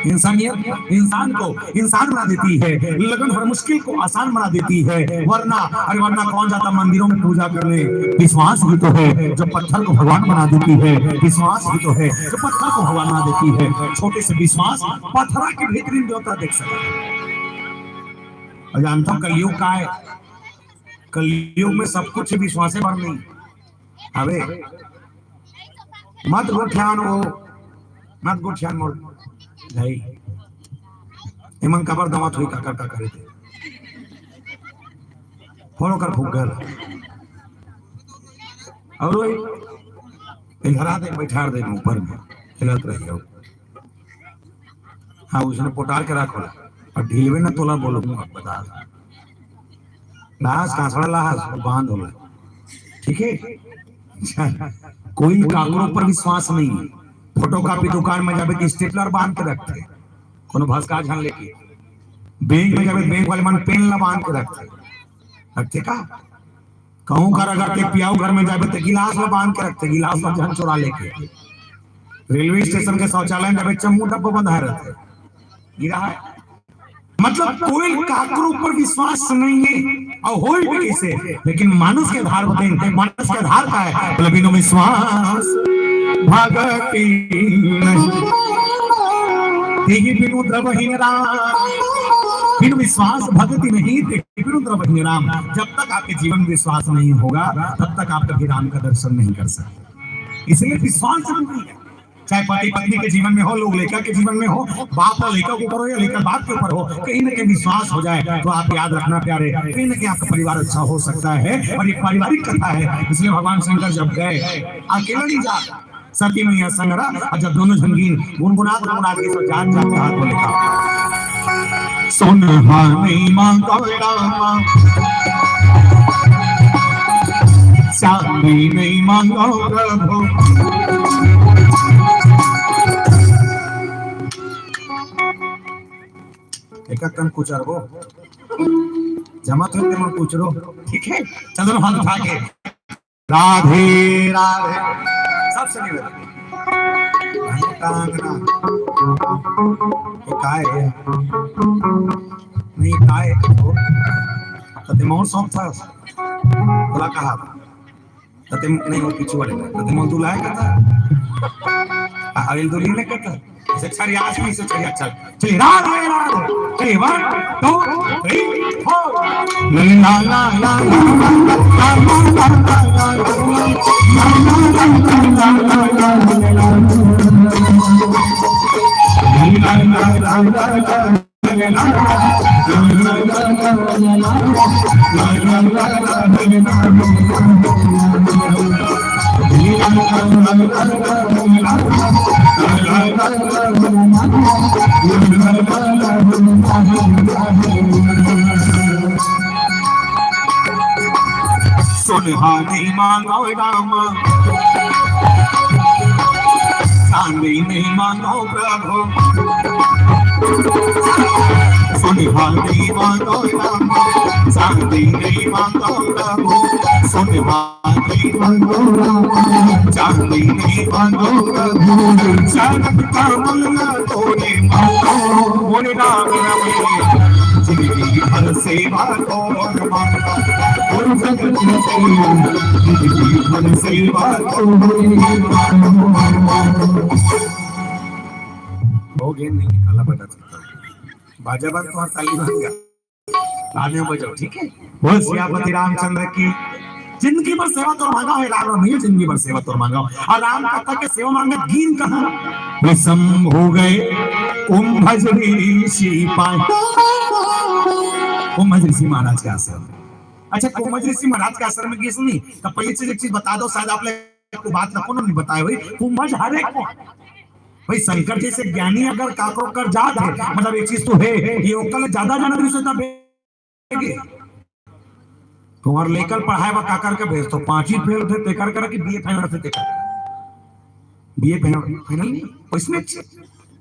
इंसानियत इंसान को इंसान बना देती है, लगन हर मुश्किल को आसान बना देती है। वरना कौन जाता मंदिरों में पूजा करने, विश्वास ही तो है जो पत्थर को भगवान बना देती है, विश्वास ही तो है जो पत्थर को भगवान बना देती है। छोटे से विश्वास पत्थर के भीतरी देवता देख सकते। जानता हूं कलयुग का है, कलयुग में सब कुछ विश्वास पर नहीं अबे मत गोठ्यान वो मत गोठ्यान मोर भाई एमन कबर दमात हुई का करे थे फोड़ो कर फुगल और वही घरा दे बैठा दे ऊपर में हिलत रही हो। हाँ उसने पोटार के रखो और ढीलवे न तोला बोलो बता लाश कांसड़ा लाश बांध होला ठीक है। कोई काकरों पर विश्वास नहीं, फोटो कॉपी दुकान में जावे कि स्टेपलर बांध के रखते, कोनो भस्का झन लेके बैंक में जावे बैंक वाले मन पेन ला बांध के रखते का कहूं कर अगर के पियाऊ घर में जावे तो गिलास ला बांध के रखते, गिलास ला झन चुरा लेके। रेलवे स्टेशन के शौचालय में जावे चम्मू डब्बा बंधा रहते गिरा है। मतलब कोई काकरों पर विश्वास नहीं है और होई भी कैसे, लेकिन मानुष के आधार बताएं, मानुष के आधार का है बोले बिनु विश्वास भगति नहीं, बिनु द्रवहीन राम, बिनु विश्वास भगति नहीं, बिनु द्रवहीन राम। जब तक आपके जीवन में विश्वास नहीं होगा तब तक आप कभी राम का दर्शन नहीं कर सकते। इसलिए विश्वास जरूरी है, चाहे पति पत्नी के जीवन में हो, लोग लेकर के जीवन में हो, बाप और लेकर के ऊपर हो या लेकर बाप के ऊपर हो, कहीं ना कहीं विश्वास हो जाए तो आप याद रखना प्यारे, कहीं ना कहीं आपका परिवार अच्छा हो सकता है। और ये पारिवारिक कथा है, इसलिए भगवान शंकर जब गए अकेला नहीं जा सती मैया संगरा और जब दोनों झंगीन गुनगुनात के सब जान जाते हाथ को लिखा सोनहा नहीं मांगा रामा चांदी नहीं मांगा प्रभु एक कम कुछ अरबो जमा तो मन पूछ रो ठीक है। चलो हाथ उठा के राधे राधे सबसे निवेदन काय नहीं काय तो मोर सॉन्ग था बोला कहा तो नहीं वो पीछे वाले तो मोर दुलाए का था अरे दूरी ने कहता से छरी आज में से छरी अच्छा चलिए रात है रात चलिए 1 2 3 4 ला ला ला सुनहानी मांगो राम चांदी नहीं मांगो प्रभु सुनहानी मांगो राम चांदी नहीं मांगो प्रभु सुनहानी मांगो राम चांदी नहीं मांगो प्रभु जगत का मंगल तोने मांगो बोले राम राम जिंदगी भर सेवा और मांगो और जगत में जिंदगी भर सेवा हो गए नहीं निकाला बजा बाजा बंद तो ताली बन गया तालियां बजाओ ठीक है बोल सियापति रामचंद्र की जिंदगी भर सेवा तो मांगा है राम नहीं जिंदगी भर सेवा तो मांगा और राम कहता के सेवा मांगे दीन कहां विषम हो गए कुंभज ऋषि पाए कुंभज ऋषि महाराज के आश्रम अच्छा कुंभज ऋषि महाराज के आश्रम में किस नहीं तो पहले से एक चीज बता दो शायद आप लोग बात रखो ना नहीं बताए भाई कुंभज हर एक को भाई शंकर जैसे ज्ञानी अगर काको कर जात है मतलब एक चीज तो है ये ओकल ज्यादा जाना दृश्यता भेगे तुम्हारे लेकर पढ़ाए वा काकर के भेज तो 5 ही फेल थे तेकर कर कि बीए फाइनल थे तेकर बीए फाइनल नहीं इसमें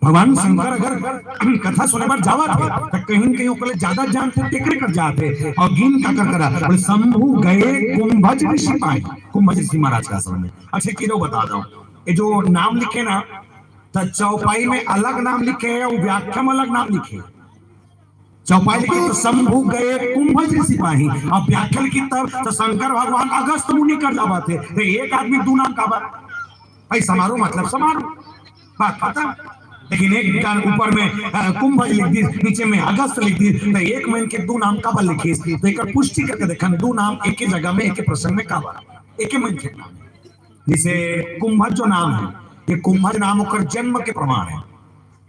भगवान शंकर अगर कथा सुने बार जावा थे तो कहीं कहीं ओकले ज्यादा जान थे तेकर कर जाते और गिन काकर करा बोले शंभु गए कुंभज ऋषि पाए कुंभज ऋषि महाराज का आश्रम में अच्छा किरो बता दो ये जो नाम लिखे ना तो चौपाई में अलग नाम लिखे है और व्याख्या में अलग नाम लिखे चौपाई लिखे तो शंभु गए कुंभज ऋषि पाही और व्याख्या लिखी तब तो शंकर भगवान अगस्त मुनि कर जावा थे तो एक आदमी दो नाम का बात भाई समारोह मतलब समारोह बात खत्म लेकिन एक कान ऊपर में कुंभज लिख दी नीचे में अगस्त लिख दी तो एक महीने के दो नाम का बल लिखी तो एक पुष्टि करके देखा दो नाम एक ही जगह में एक ही प्रसंग में का एक ही महीने के नाम जैसे कुंभज जो नाम है ये कुंभज नाम होकर जन्म के प्रमाण है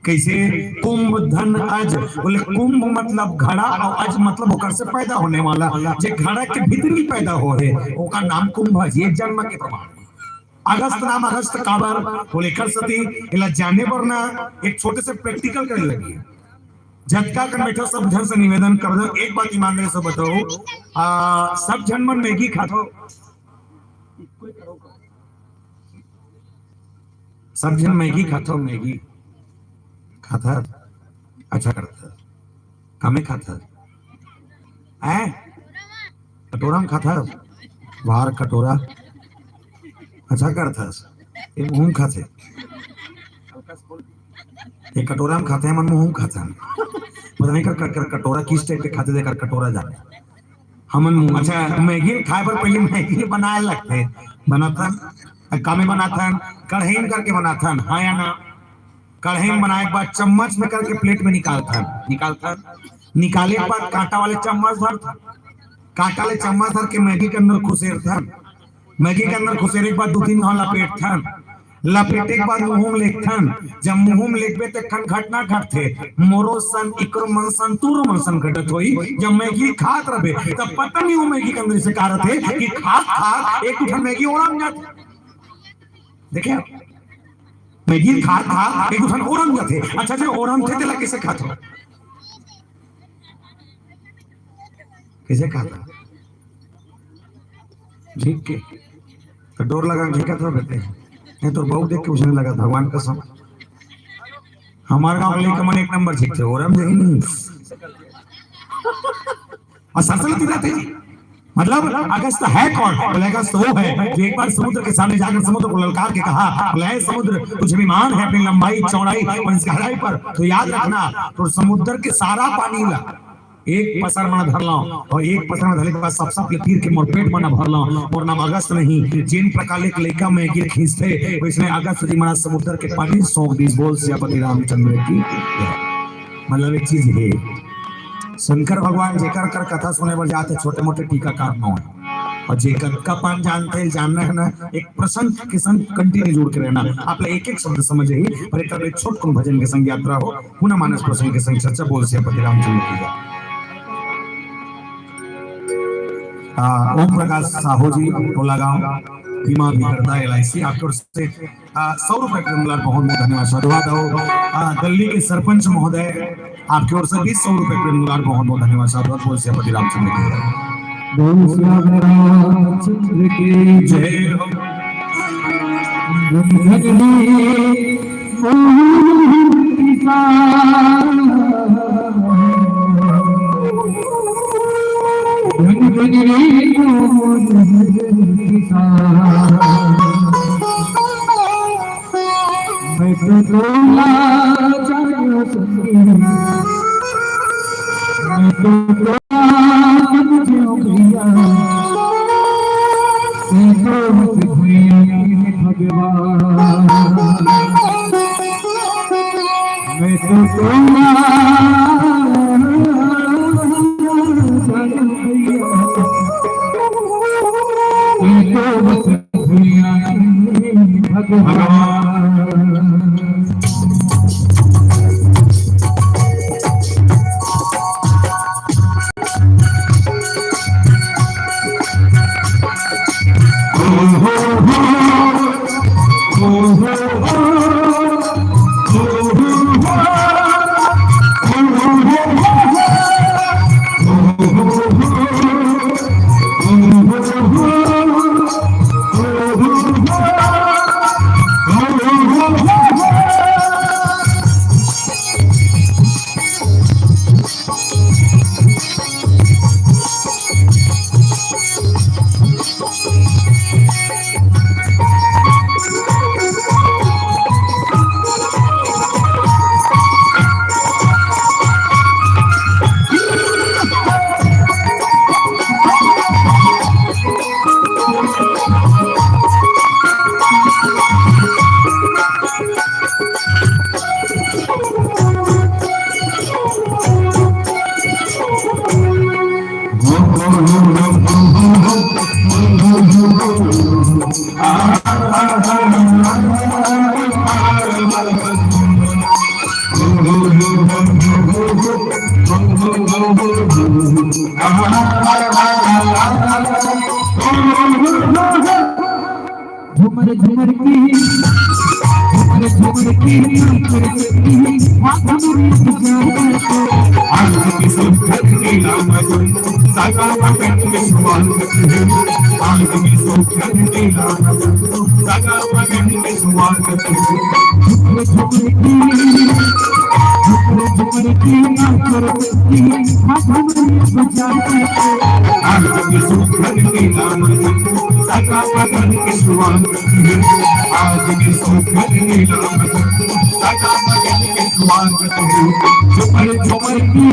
कैसे कुंभ धन अज बोले कुंभ मतलब घड़ा और अज मतलब होकर से पैदा होने वाला जो घड़ा के भीतर ही पैदा हो रहे ओका नाम कुंभज ये जन्म के प्रमाण है अगस्त नाम अगस्त काबर बोले कर सती इला जाने पर ना एक छोटे से प्रैक्टिकल करने लगी झटका कर बैठो सब जन से निवेदन कर दो एक बात ईमानदारी से बताओ सब जन मन मैगी खातो सब जन मैगी खाता मैगी खाता अच्छा करता कमे खाता है कटोरा में खाता बाहर कटोरा अच्छा करता ये मुंह खाते ये कटोरा में खाते हैं मन मुंह खाता पता नहीं कर कटोरा किस टाइप के खाते देकर कटोरा जाते हम अच्छा मैगी खाए पर पहले मैगी बनाए लगते बनाता कामे बनाता कढ़ाई में करके बनाता हाँ या ना कढ़ाई में बनाए के बाद चम्मच में करके प्लेट में निकालता निकाले के बाद कांटा वाले चम्मच धरता कांटा वाले चम्मच धर के मैगी के अंदर खुसेरता मैगी के अंदर खुसेरे के बाद 2-3 घंटा लपेटता लपेटे के बाद मुंह में लेखता जब मुंह में लेखबे तो खट ना घटते मोरो सन इकरो मनसन तूरो मनसन घटत होई जब मैगी खात रहे तब पता नहीं वो मैगी के अंदर से कारत है कि खात एक उठन मैगी ओरम जाते देखिए मैगी खा एक दूसरे ओरम जाते अच्छा जो ओरम थे तेला कैसे खाता कैसे खाता ठीक के तो डोर लगा झिका तो कहते हैं नहीं तो बहुत देख के उसने लगा भगवान कसम हमारे गांव वाले का मन 1 नंबर ठीक थे ओरम जो नहीं और सरसलती रहते मतलब अगस्त है कौन बोले अगस्त वो है जो एक बार समुद्र के सामने जाकर समुद्र को ललकार के कहा बोले समुद्र कुछ विमान है अपनी लंबाई चौड़ाई और इस गहराई पर तो याद रखना तो समुद्र के सारा पानी ला एक पसर में धरल और एक पसर में धरले के बाद सब सब तीर के मोर पेट में न भरल। मोर नाम अगस्त नहीं, जिन प्रकार के लड़का में गिर खींचते वैसने अगस्त जी महाराज समुद्र के पानी सौंप दी। बोल सियापति रामचंद्र की। मतलब एक चीज है, शंकर भगवान जेकर कर कथा सुने पर जाते छोटे मोटे टीकाकार न हो, और जेकर का पान जानते जानना है ना, एक प्रसंग के संग कंटिन्यू जुड़ के रहना। आप एक एक शब्द समझे ही पर एक छोट कौन भजन के संग यात्रा हो, पुनः मानस प्रसंग के संग चर्चा। बोल सियापति रामचंद्र की। ओम प्रकाश साहू जी टोला गांव बीमा भी करता है LIC, आपकी ओर से 100 रुपए का बहुत बहुत धन्यवाद। साधुवाद हो दिल्ली के सरपंच महोदय, आपकी ओर से भी 100 रुपए का बहुत बहुत धन्यवाद। साधुवाद। बोल सियापति रामचंद्र की जय हो। झुमर झुमर की झुमर की आज की सुखद की नाम सागा पकड़ के सवाल आज की सुखद की नाम सागा पकड़ के सवाल झुमर झुमर की आज की सुखद की नाम सागा पकड़ के सवाल आज की सुखद की नाम सागा पकड़ के सवाल झुमर झुमर की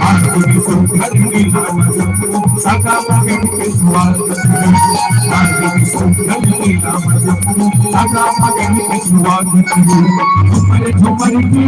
आदमी सुंदर नीला मजनू सगा मगन के स्वागत है आदमी सुंदर नीला मजनू सगा मगन के स्वागत है झुमर की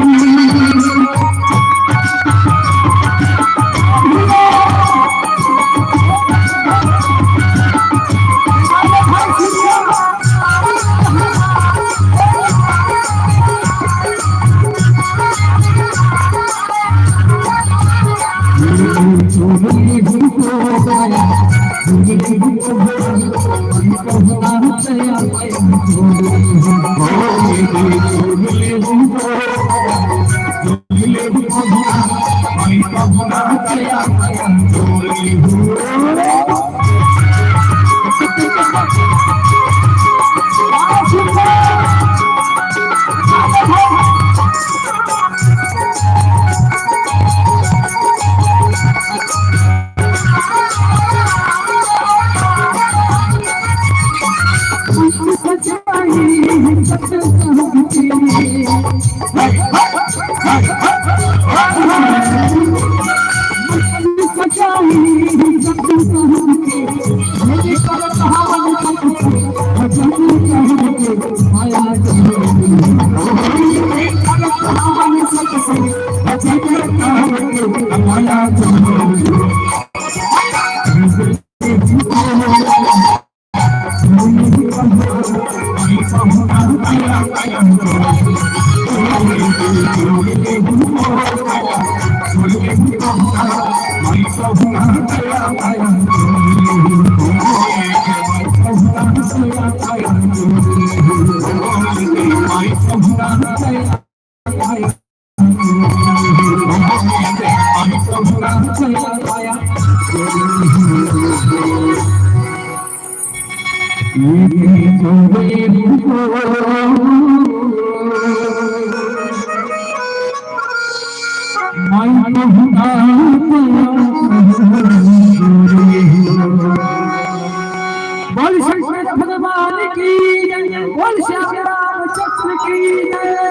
बोल शंकर भगवान की जय, बोल श्याम रामचंद्र की जय।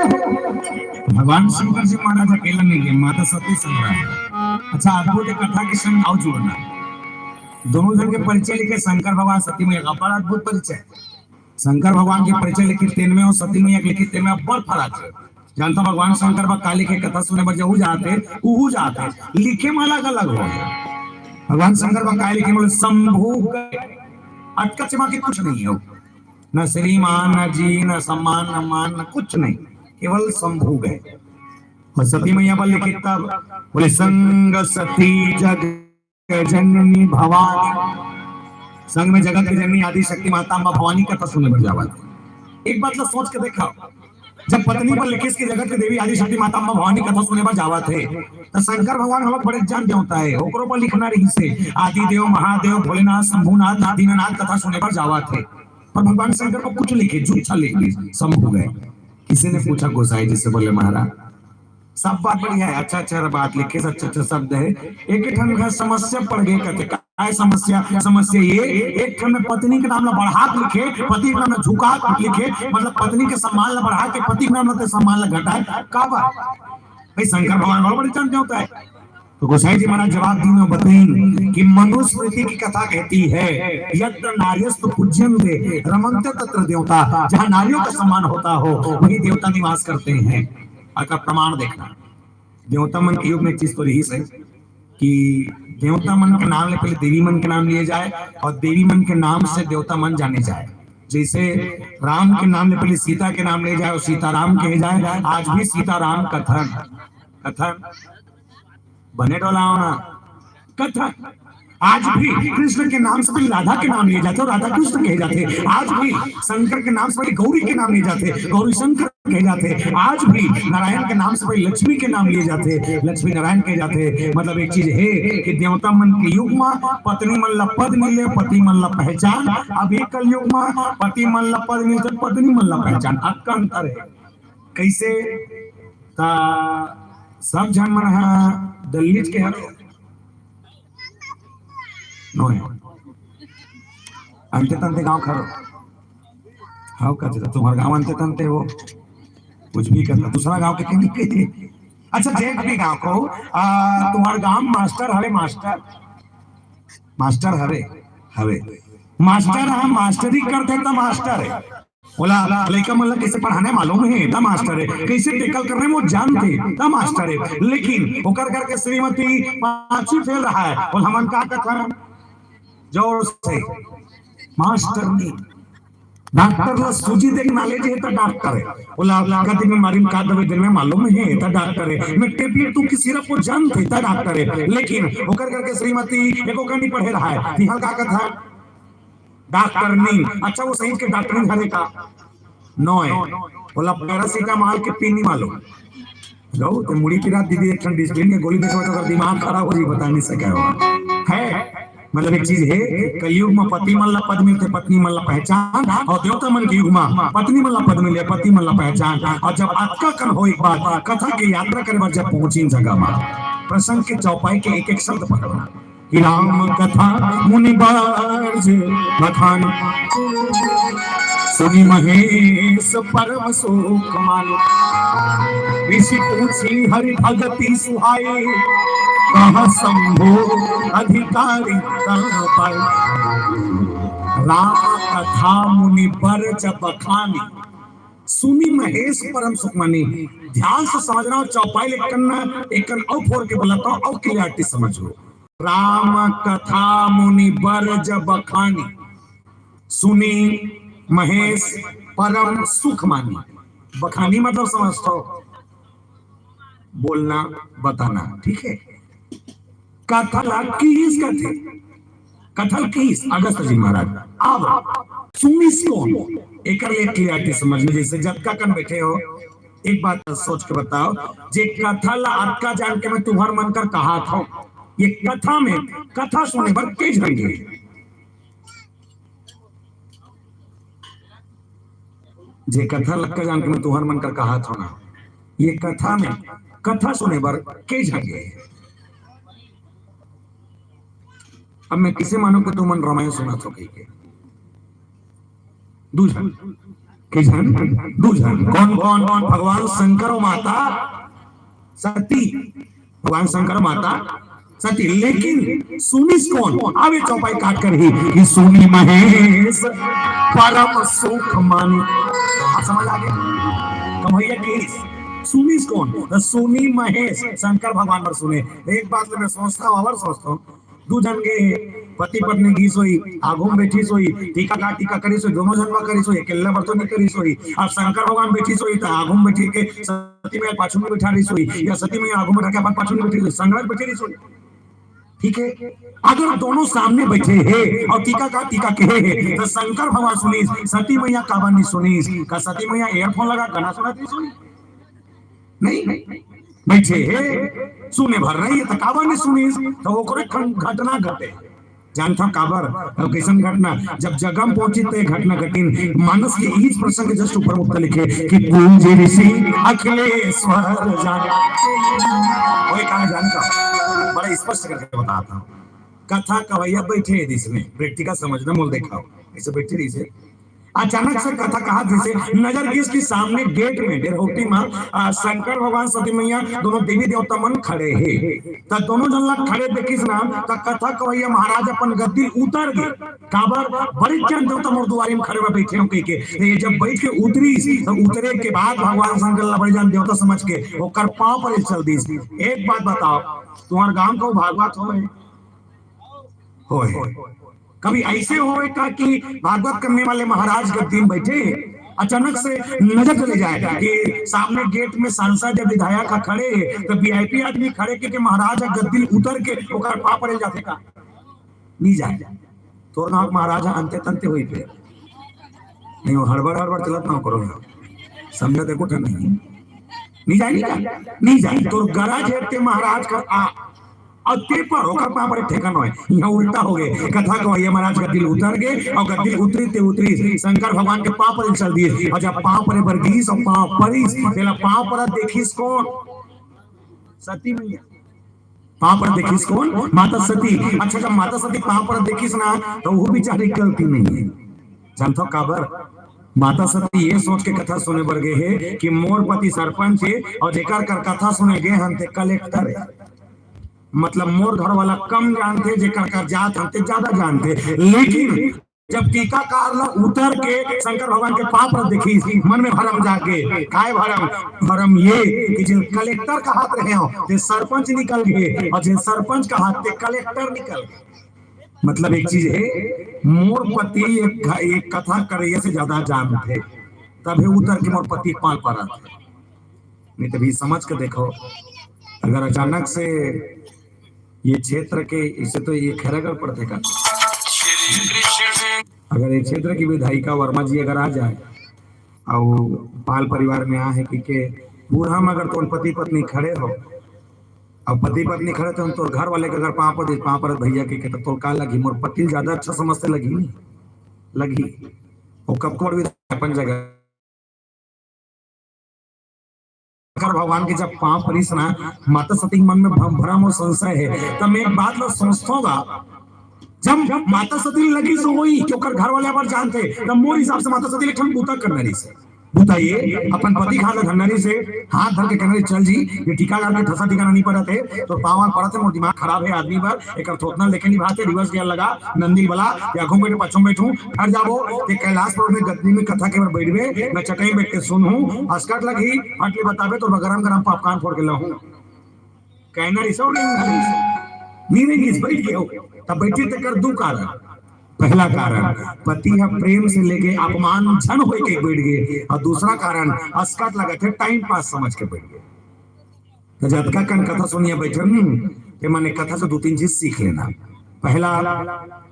भगवान शंकर जी महाराज अकेला नहीं है, माता सती संग रहा है। अच्छा, अद्भुत कथा के संग आओ जुड़ना। दोनों जन के परिचय लिखे शंकर भगवान सती मैया का बड़ा अद्भुत परिचय। शंकर भगवान के परिचय लिखित 13वें और सती मैया के लिखित 13वें बड़ फर्क है। जानता भगवान शंकर बा काली के कथा सुने पर जहू जाते लिखे में अलग अलग हो। भगवान शंकर बा काली के बोले शंभु अटका चमा के कुछ नहीं हो, न श्रीमान न जी न सम्मान न मान न कुछ नहीं, केवल शंभु गए। और सती मैया पर लिखित तब बोले संग सती जग जननी भवानी, संग में जगत की जननी आदि शक्ति माता अम्बा भवानी कथा सुनने पर जावा। एक बात ला सोच के देखा, जब पत्नी पर लिखित की जगत की देवी आदि शक्ति माता अम्बा भवानी कथा सुनने पर जावा थे, तो शंकर भगवान हम बड़े जान देवता है, ओकरो पर लिखना रही से आदि देव महादेव भोलेनाथ शंभुनाथ दीनानाथ कथा सुनने पर जावा थे। पर भगवान शंकर को कुछ लिखे झूठा लिखे शंभु गए। किसी ने पूछा गोसाई जी से, बोले महाराज सब बात बढ़िया है, अच्छा अच्छा बात लिखे, अच्छा अच्छा शब्द है, एक ठन का समस्या पड़ गई। कहते काय समस्या? समस्या ये एक ठन में पत्नी के नाम ला बढ़ा लिखे, पति के नाम ला झुका लिखे, मतलब पत्नी के सम्मान ला बढ़ा के पति के नाम ला सम्मान ला घटाए। का बात भाई, शंकर भगवान बड़ा बड़ी जानते होता है। तो गोसाई जी महाराज जवाब दी में बताएं कि मनुस्मृति की कथा कहती है यत्र नार्यस्तु पूज्यन्ते रमन्ते तत्र देवता, जहां नारियों का सम्मान होता हो वही देवता निवास करते हैं। का प्रमाण देखना, देवता मन के युग में एक चीज तो रही है कि देवता मन के नाम ले पहले देवी मन के नाम लिए जाए और देवी मन के नाम से देवता मन जाने जाए। जैसे राम के नाम ले पहले सीता के नाम ले जाए और सीताराम कहे जाए। आज भी सीताराम कथन बने डोला होना कथन, आज भी कृष्ण के नाम से राधा के नाम लिए जाते और राधा कृष्ण कहे जाते। आज भी शंकर के नाम से गौरी के नाम लिए जाते, गौरी शंकर कहे जाते। आज भी नारायण के नाम से लक्ष्मी के नाम लिए जाते, लक्ष्मी नारायण कहे जाते। मतलब एक चीज है कि देवता मन के युग में पत्नी मन ला पद मिले, पति मन ला पहचान। अब एक कल युग में पति मन ला पद मिले, पत्नी मन ला पहचान। अक्का अंतर है। कैसे? सब जन मन दलित के हर अंते तंते गांव खरो हाउ कहते तुम्हारे गांव अंते तंते हो कुछ भी करता, दूसरा गांव के कहीं अच्छा जेठ भी गाँव को तुम्हार गांव मास्टर हवे मास्टर मास्टर हवे हवे मास्टर हम मास्टरी करते तो मास्टर है बोला लड़का मतलब कैसे पढ़ाने मालूम है था मास्टर है कैसे टेकल करने में वो जानते था मास्टर है लेकिन होकर करके श्रीमती पांचवी फेल रहा है और हमन का कथा जोर से मास्टर नहीं डॉक्टर ला सूजी देख नॉलेज है तो डॉक्टर है बोला कदी बीमारी में का दवाई देने में मालूम है तो डॉक्टर है मैं टेबलेट तू की सिरप को जानते था डॉक्टर है लेकिन होकर करके श्रीमती एको का नहीं पढ़े रहा है निहाल का कथा डॉक्टर नहीं अच्छा वो सही के डॉक्टर नहीं घरे का नो है बोला पैरासिटामोल के पीनी मालूम लो तो मुड़ी पिरा दीदी एक ठंडी डिस्प्लिन के गोली देखो तो दिमाग खराब हो जी बता नहीं सका होगा है मतलब एक चीज है कलयुग में पति मन ला पद मिलते पत्नी मन ला पहचान और देवता मन के युग में पत्नी मन ला पद मिले पति मन ला पहचान और जब अटका कर हो एक बात कथा की यात्रा करे बार जब पहुंची जगह में प्रसंग के चौपाई के एक एक शब्द पकड़ना राम कथा मुनि बाज बखान सुनि महेश परम सुख मानो ऋषि पूछी हरि भगति सुहाए कहा शंभो अधिकारी कहाँ पाए राम कथा मुनि बर जब बखानी सुनी महेश परम सुख मानी ध्यान से समझना और चौपाई लिख करना एक और फोड़ के बोला तो और क्लियरिटी समझो राम कथा मुनि बर जब बखानी सुनी महेश परम सुख मानी बखानी मतलब समझते हो बोलना बताना ठीक है कथल किस कथे कथल किस अगस्त जी महाराज अब सुनिस कौन एक क्लियरिटी समझने जैसे जटका कन बैठे हो एक बात सोच के बताओ जे कथल अटका जान के मैं तुम्हार मन कर कहा था ये कथा में कथा सुने पर के जाएंगे जे कथा लक्का जान के मैं तुम्हार मन कर कहा था ना ये कथा में कथा सुने पर के जाएंगे अब मैं किसे मानू कि तुम मन रामायण सुना तो कही के दूजन के जन दूजन कौन कौन कौन भगवान शंकर और माता सती भगवान शंकर माता सती लेकिन सुनिस कौन आवे चौपाई काट कर ही कि सुनी महेश परम सुख मानी समझ आ गया कन्हैया की सुनिस कौन सुनी महेश शंकर भगवान पर सुने एक बात मैं सोचता हूँ और सोचता हूँ दूजन के पति पत्नी की सोई आगू में बैठी सोई टीका का टीका करी सोई दोनों जन्म करी सोई अकेला बर्तन नहीं करी सोई अब शंकर भगवान बैठी सोई तो आगू में बैठी के सती में पाछू में बैठा रही सोई या सती में आगू में बैठा के अपन पाछू में बैठी सोई संग्राम बैठी रही सोई ठीक है अगर दोनों सामने बैठे हैं और टीका का टीका कहे है तो शंकर भगवान सुनी सती मैया काबानी सुनी का सती मैया एयरफोन लगा गाना सुनाती सुनी नहीं बैठे है सुने भर रही है तो काबर ने सुनी तो वो घटना घटे जानता काबर कैसन घटना जब जगह में पहुंची तो घटना घटिन मानस के इस प्रसंग जस्ट ऊपर उत्तर लिखे कि पूज्य ऋषि अखिलेश्वर जाना वही कहा जानता बड़ा स्पष्ट करके बताता हूँ कथा कवैया बैठे है इसमें व्यक्ति का समझना मूल देखा ऐसे बैठे रही से अचानक से कथा कहा जैसे नजर किसके सामने गेट में डेरहोटी में शंकर भगवान सती मैया दोनों देवी देवता मन खड़े हैं तो दोनों जन खड़े देखिस ना तो कथा कवैया महाराज अपन गद्दी उतर गए काबर बड़ी चंद देवता मोर दुआरी में खड़े हुए बैठे हो के ये जब बैठ के उतरी तो उतरे के बाद भगवान शंकर बड़ी जान देवता समझ के वो कर पांव पर चल दी एक बात बताओ तुम्हारे गांव को भागवत होए कभी ऐसे होए का कि भागवत करने वाले महाराज गद्दी में बैठे अचानक से नजर चले जाए कि सामने गेट में सांसद या विधायक खड़े तो वीआईपी आदमी खड़े के महाराज गद्दी उतर के ओकर पा पड़े जाते का नहीं जाए तो ना महाराज अंते तंते हुई पे नहीं वो हड़बड़ चलत ना करो समझ देखो नहीं जाए तो गराज के महाराज का और पेपर होकर पा पर ठेकाना है यहाँ उल्टा हो गए कथा को ये महाराज का दिल उतर गए और गद्दी उतरी शंकर भगवान के पांव पर चल दिए और जब पांव पर बरगीस और पांव परिस पहला पांव पर देखिस कौन सती मैया पांव पर देखिस कौन माता सती अच्छा जब माता सती पांव पर देखिस ना तो वो बेचारी गलती नहीं है जानता काबर माता सती ये सोच के कथा सुने बर गए है कि मोर पति सरपंच है और जेकर कर कथा सुने गए हम ते कलेक्टर है। मतलब मोर घर वाला कम जानते, जेकर कर जात हम ते ज्यादा जानते। लेकिन जब टीकाकार लोग उतर के शंकर भगवान के पाप पर देखी मन में भरम जाके काय भरम भरम ये कि जिन कलेक्टर का हाथ रहे हो ते सरपंच निकल गए और जिन सरपंच का हाथ ते कलेक्टर निकल गए। मतलब एक चीज है, मोर पति एक कथा करे से ज्यादा जानते, तभी उतर के मोर पति पाल पड़ा थे। नहीं तो भी समझ के देखो, अगर अचानक से ये क्षेत्र के इसे तो ये खैरागढ़ पड़ते का, अगर ये क्षेत्र की विधायिका वर्मा जी अगर आ जाए और पाल परिवार में आ है कि पूरा हम अगर तुम पति पत्नी खड़े हो अब पति पत्नी खड़े तो तोर घर वाले के अगर पाँव पर भैया के तो तोर का लगी मोर पति ज्यादा अच्छा समझते लगी नहीं लगी वो कब को भी अपन जगह भगवान के जब पाँव परिस ना माता सती मन में भ्रम और संशय है। तब मैं एक बात लोग समझता होगा, जब माता सती लगी सो वही क्योंकि घर वाले पर जानते तब मोर हिसाब से माता सती लेकिन बूता करना रही से बताइए अपन पति खाला धन्नरी से हाथ धर के कहने चल जी ये टीका लगा के ठसा ठिकाना नहीं पड़ा थे तो पावन पड़ा थे मोर दिमाग खराब है आदमी पर एक थोतना लेके नहीं भाते रिवर्स गियर लगा नंदी वाला या घूम बैठे पछम बैठूं हट जाबो ते कैलाश पर में गद्दी में कथा के पर बैठबे मैं चटाई बैठ के सुनूं अस्कट लगी हट के बताबे तो गरम गरम पॉपकॉर्न फोड़ के लाऊं कहना रिसो नहीं नहीं बैठ के हो तब बैठी ते कर दू कारण। पहला कारण पति हम प्रेम से लेके अपमान झन हो के बैठ गए और दूसरा कारण अस्कट लगा थे टाइम पास समझ के बैठ गए। तो जब का कन कथा सुनिए बैठे ते माने कथा से दो तीन चीज सीख लेना। पहला,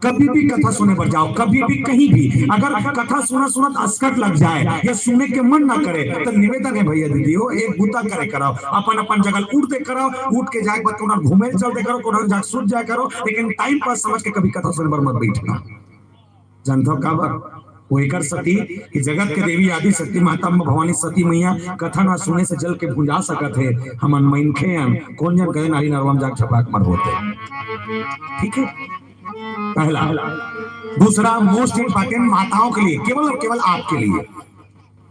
कभी भी कथा सुने पर जाओ, कभी भी कहीं भी अगर कथा सुना सुना अस्कट लग जाए या सुने के मन ना करे तो निवेदन है भैया दीदियों एक बूता करे कराओ अपन अपन जगह उठते कराओ उठ के जाए कोना घूमे चलते करो कोना जाके सूत जाए करो लेकिन टाइम पास समझ के कभी कथा सुने पर मत बैठना। जानते हो काबर वो एकर सती कि जगत के देवी आदि शक्ति माता भवानी सती मैया कथा ना सुने से जल के भुंजा सकत है हमन मैनखे कौन जन कहे नारी नरवम जाग छपाक मर होते। ठीक है, पहला। दूसरा मोस्ट इंपॉर्टेंट माताओं के लिए केवल और केवल आपके लिए,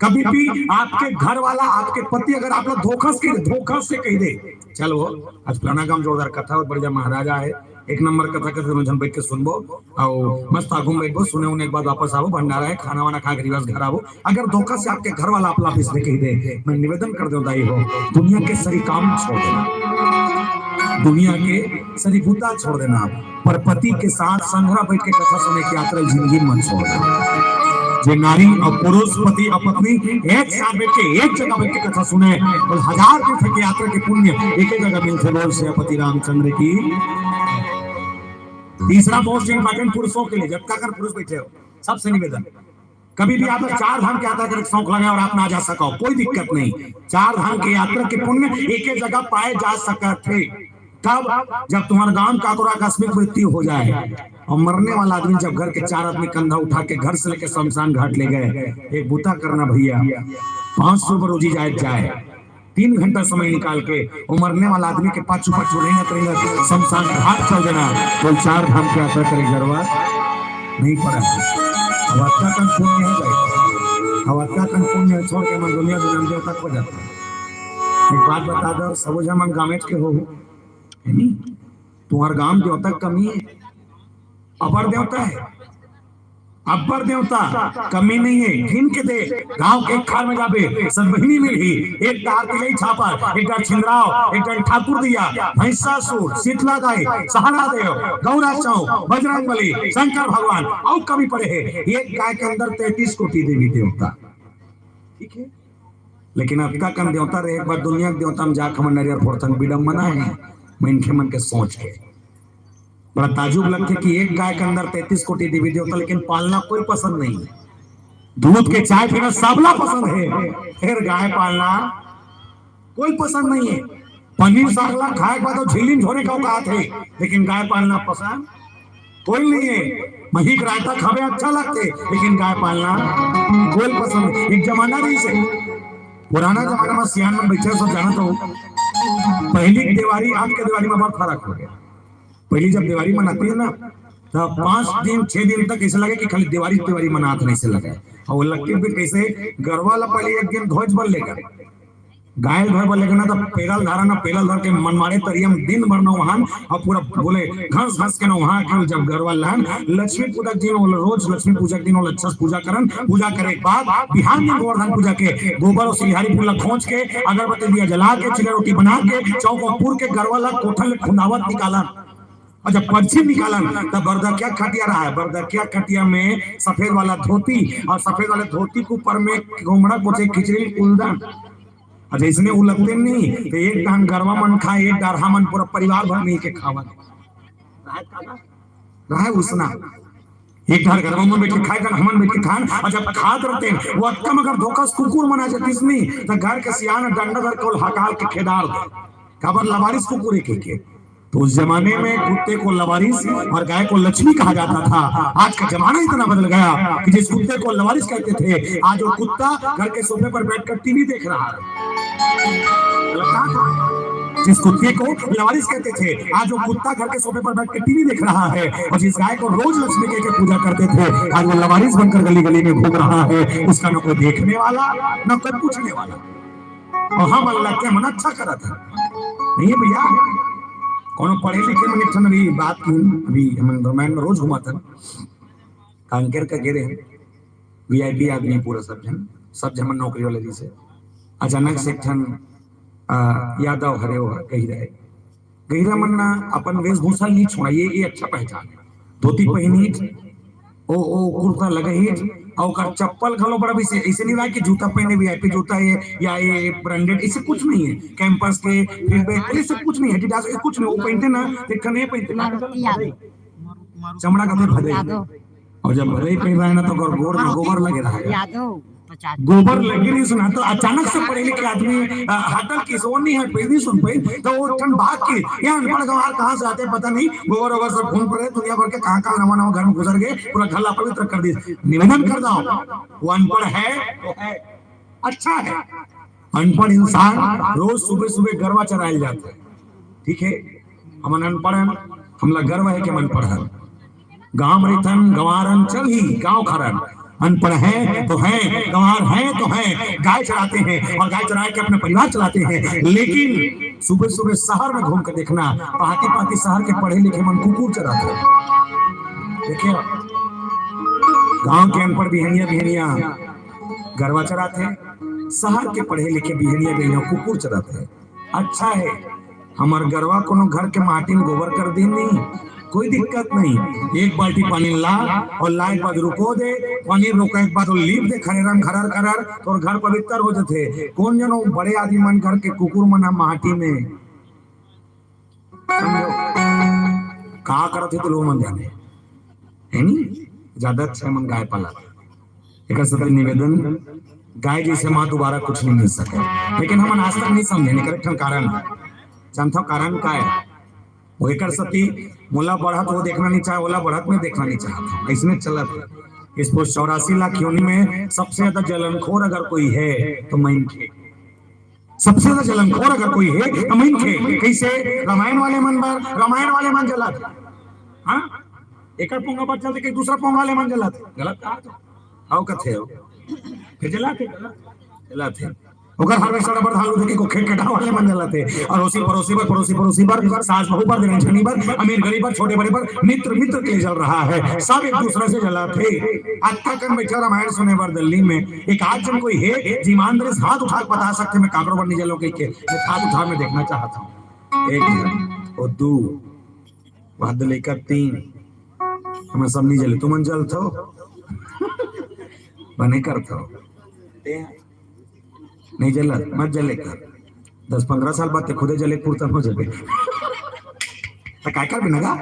कभी भी आपके घर वाला आपके पति अगर आप लोग धोखा से कह दे चलो आज फलाना काम जोरदार कथा और बढ़िया महाराजा है एक नंबर कथा के जन बैठ के सुनबो और मस्त आगू में बैठबो सुने उन्हें एक बार वापस आवो भंडारा है खाना वाना खा के रिवर्स घर आवो। अगर धोखा से आपके घर वाला अपना ऑफिस में कह दे मैं निवेदन कर दूं दाई हो दुनिया के सारी काम छोड़ देना, दुनिया के सारी बूता छोड़ देना पर पति के साथ संघरा बैठ के कथा सुने की यात्रा जिंदगी मन छोड़ देना। जो नारी और पुरुष पति और पत्नी एक साथ बैठ के एक जगह बैठ के कथा सुने और 1000 तीर्थ की यात्रा के पुण्य एक ही जगह मिलते बोल से पति रामचंद्र की। तीसरा मोस्ट इंपॉर्टेंट पुरुषों के लिए जब तक पुरुष बैठे हो सबसे निवेदन कभी भी आप 4 धाम की यात्रा करके शौक लगाए और आप ना जा सको कोई दिक्कत नहीं, 4 धाम की यात्रा के पुण्य एक ही जगह पाए जा सकते तब जब तुम्हारा गांव का आकस्मिक मृत्यु हो जाए और मरने वाला आदमी जब घर के 4 आदमी कंधा उठा के घर से लेके शमशान घाट ले गए एक बूता करना भैया 500 रुपये रोजी जाए 3 घंटा समय निकाल के वो मरने वाला आदमी के पाछू रहेंगे शमशान घाट चल देना तो 4 धाम की यात्रा करे गरवा नहीं पड़ा। अवस्था का पुण्य है भाई, अवस्था का पुण्य छोड़ के मन दुनिया देवता हो जाता है। एक बात बता दो सब मन गामेज के हो नहीं तुम्हार गांव देवता कमी है, अपर देवता है, अपर देवता कमी नहीं है। गिन के दे गांव के खाल में जाबे सदबहिनी मिली एक डार तिलई छापर एक डार छिंदराव एक डार ठाकुर दिया महिषासुर शीतला दाई सहारा देव गौरा चौ बजरंगबली शंकर भगवान और कमी पड़े है एक गाय के अंदर 33 कोटि देवी देवता। ठीक है, लेकिन अब का कम देवता रहे एक बार दुनिया के देवता में जाकर हमन नरियर फोड़तन विडम्बना है मैनखे मन के सोच के बड़ा ताजुब लगते कि एक गाय के अंदर 33 कोटि देवी देवता लेकिन पालना कोई पसंद नहीं है। दूध के चाय पीना सबला पसंद है फिर गाय पालना कोई पसंद नहीं है। पनीर सागला खाए के बाद तो झीलिन झोरे का औकात है लेकिन गाय पालना पसंद कोई नहीं है। मही रायता खावे अच्छा लगते लेकिन गाय पालना कोई पसंद नहीं। एक जमाना रही से पुराना जमाना में सियान में बैठे सब जाना तो पहली दिवाली आज के दिवाली में बहुत फर्क हो गया। पहली जब दिवाली मनाती है ना तो 5 दिन 6 दिन तक ऐसा लगे कि खाली दिवाली मनाते नहीं से लगे और वो लक्की भी कैसे गरवा ला पहले एक दिन ध्वज बल लेकर गाय धर बल लेकर ना तो पेरल धारा ना पेरल धर के मन मारे तरियम दिन भर ना वहां और पूरा बोले घस घस के ना वहां के जब गरवा लहन लक्ष्मी पूजा दिन रोज लक्ष्मी पूजा दिन अच्छा पूजा करन पूजा करे के बाद बिहान दिन गोवर्धन पूजा के गोबर और सिलहारी फूल खोज के अगरबत्ती दिया जला के चिड़ा रोटी बना के चौकोपुर के गरवा ला कोठल खुनावत निकालन और जब पर्ची निकालन तब बरदकिया खटिया रहा है। बरदकिया खटिया में सफेद वाला धोती और सफेद वाले धोती के ऊपर में घोमड़ा कोचे खिचड़ी उलदन। अच्छा इसने उलगते नहीं तो एक डांग गरवा मन खाए एक डारहा मन पूरा परिवार भर नहीं के खावा रहा उसना एक ढार गरवा मन बैठ के खाए कर हमन बैठ के खान और जब खात रहते वो अक्का मगर धोखस कुकुर मना जाती इसने तो घर के सियान डंडा धर के हकाल के खेदार दे खबर लवारिस कुकुर के तो उस जमाने में कुत्ते को लवारिस और गाय को लक्ष्मी कहा जाता था। आज का जमाना इतना बदल गया कि जिस कुत्ते को लवारिस कहते थे आज वो कुत्ता घर के सोफे पर बैठकर टीवी देख रहा है। जिस कुत्ते को लवारिस कहते थे आज वो कुत्ता घर के सोफे पर बैठ के टीवी देख रहा है और जिस गाय को रोज लक्ष्मी कह के पूजा करते थे आज वो लवारिस बनकर गली गली में घूम रहा है। उसका न कोई देखने वाला न कोई पूछने वाला और हम अल्लाह के मन अच्छा करा था नहीं भैया कोनो पढ़े लिखे में निठन अभी बात की अभी हम रामायण में रोज घुमाते कांकेर का गिरे वीआईपी आदमी पूरा सब जन नौकरी वाले जी से अचानक से ठन यादव हरे हो गहिरा मन्ना अपन वेशभूषा नहीं छोड़ा ये अच्छा पहचान धोती पहनी ओ कुर्ता लगे और चप्पल घलो बड़ा भी ऐसे नहीं रहा कि जूता पहने वीआईपी जूता है या ये ब्रांडेड ऐसे कुछ नहीं है कैंपस के फीडबैक ऐसे कुछ नहीं है एडिडास कुछ नहीं वो पहनते ना देखा नहीं पहनते चमड़ा का तो भदे और जब भदे पहन रहा है ना तो गोबर लगे रहा है गोबर लगे नहीं सुना तो अचानक से पढ़े लिखे आदमी हटल की सोन नहीं हट नहीं सुन पाई तो वो ठंड भाग के यहाँ अनपढ़ गवार कहाँ से आते पता नहीं गोबर वोबर सब फोन पर है दुनिया भर के कहाँ नवा नवा घर में गुजर गए पूरा घर पवित्र कर दी। निवेदन कर दो वो अनपढ़ है तो है अच्छा है अनपढ़ इंसान रोज सुबह सुबह गरवा चरायल जाते ठीक है हम अनपढ़ हमला गर्व है कि हम अनपढ़ है गांव रिथन गंवारन चल ही गांव खरन अनपढ़ है तो है गंवार है तो है गाय चराते हैं और गाय चरा के अपने परिवार चलाते हैं लेकिन सुबह सुबह शहर में घूम कर देखना पाती पाती शहर के पढ़े लिखे मन कुकुर चराते देखिए गांव के अनपढ़ बिहनिया गरवा चराते शहर के पढ़े लिखे बिहनिया कुकुर चराते अच्छा है हमार गरवा कोनो घर के माटी में गोबर कर दी नहीं कोई दिक्कत नहीं एक बाल्टी पानी ला और लाए बाद रुको दे पानी रोका एक बाद लीप दे खरेरन खरर करर तो घर पवित्र हो जाते कौन जनो बड़े आदमी मन घर के कुकुर मना माटी में का करते तो लोग मन जाने है नी ज्यादा अच्छा मन गाय पाला एक सत्य निवेदन गाय जैसे माँ दोबारा कुछ नहीं मिल सके लेकिन हम आज तक नहीं समझे नहीं कारण जानता कारण का है वो एक सती मोला बढ़त वो देखना नहीं चाहे ओला बढ़त में देखना नहीं चाहता इसमें चलत इस 84 लाख योनि में सबसे ज्यादा जलनखोर अगर कोई है तो मैन खे सबसे ज्यादा जलनखोर अगर कोई है तो मैन खे कैसे रामायण वाले मन जलत हाँ एक पोंगा पर चलते कि दूसरा पोंगा वाले मन जलत गलत कहा आओ कथे हो फिर जलाते ओकर हार्वेस्टर पर धालू देखी को खेत कटा वाले मन जलाते और पड़ोसी पर सास बहू पर देनछनी पर अमीर गरीब पर छोटे बड़े पर मित्र के जल रहा है सब एक दूसरे से जलाते अक्का कन बैठा रामायण सुने बर दिल्ली में एक आज जन कोई है जी ईमानदारी से हाथ उठा के बता सकते मैं काकरो पर नहीं जलो के हाथ उठा में देखना चाहता हूं एक और दो बाद लेकर तीन हम सब नहीं जले तुम जल थो बने करता नहीं जला मत जले कर 10-15 साल बाद खुदे जले पूर्ता हो जाए तो काय कर बिना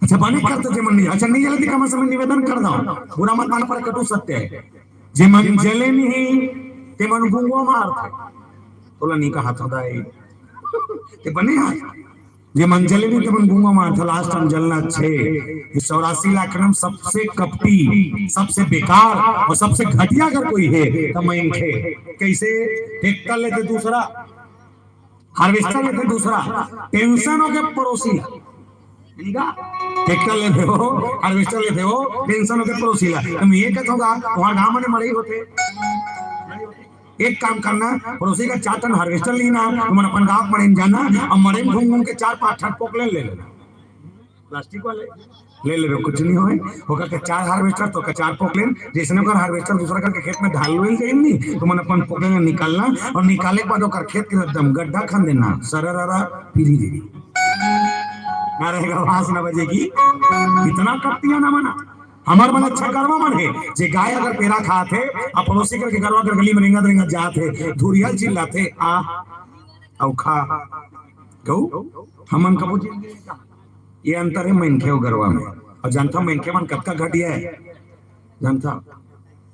अच्छा बने करते जे मन नहीं अच्छा नहीं जले दिखा मैं निवेदन कर दो बुरा मत मान पर कटु सत्य है जे मन जले नहीं ते मन गुंगो मारते तोला नहीं कहा था दाई ते बने हाथ जे मन जले नहीं ते मन गुंगो मारते लास्ट टाइम जलना छे इस 84 लाख में सबसे कपटी सबसे बेकार और सबसे घटिया अगर कोई है तो मैं इनके कैसे ट्रैक्टर लेते दूसरा हार्वेस्टर लेते दूसरा टेंशन हो गया पड़ोसी ट्रैक्टर लेते हो, हार्वेस्टर लेते हो, टेंशन होकर पड़ोसी ला तुम ये कहते होगा तुम्हारे गांव में मरे ही होते। एक काम करना, पड़ोसी का 4 टन हार्वेस्टर लेना, तुम अपन गांव मरे जाना और मरे घूम घूम के 4-5 टन पोकलेन ले लेना, प्लास्टिक वाले ले ले, कुछ नहीं होए होकर के 4 हार्वेस्टर तो 4 पोकलेन, जैसे ओकर हार्वेस्टर दूसरा करके खेत में ढाल ले जाए नहीं, तुम अपन पोकलेन निकालना और निकाले के बाद ओकर खेत के एकदम गड्ढा खन देना, सरररा पीरी देगी ना रहेगा, आवाज ना बजेगी। इतना कपतिया ना मना हमार मन अच्छा करवा मन है जे गाय अगर पेरा खाते आ पड़ोसी के घरवा कर गली में रेंगा रेंगा जाते धुरियल चिल्लाते आ औ खा कहू हमन कबू ये अंतर है मनखे और गरवा में। और जानता मनखे मन कतका घटिया है जानता,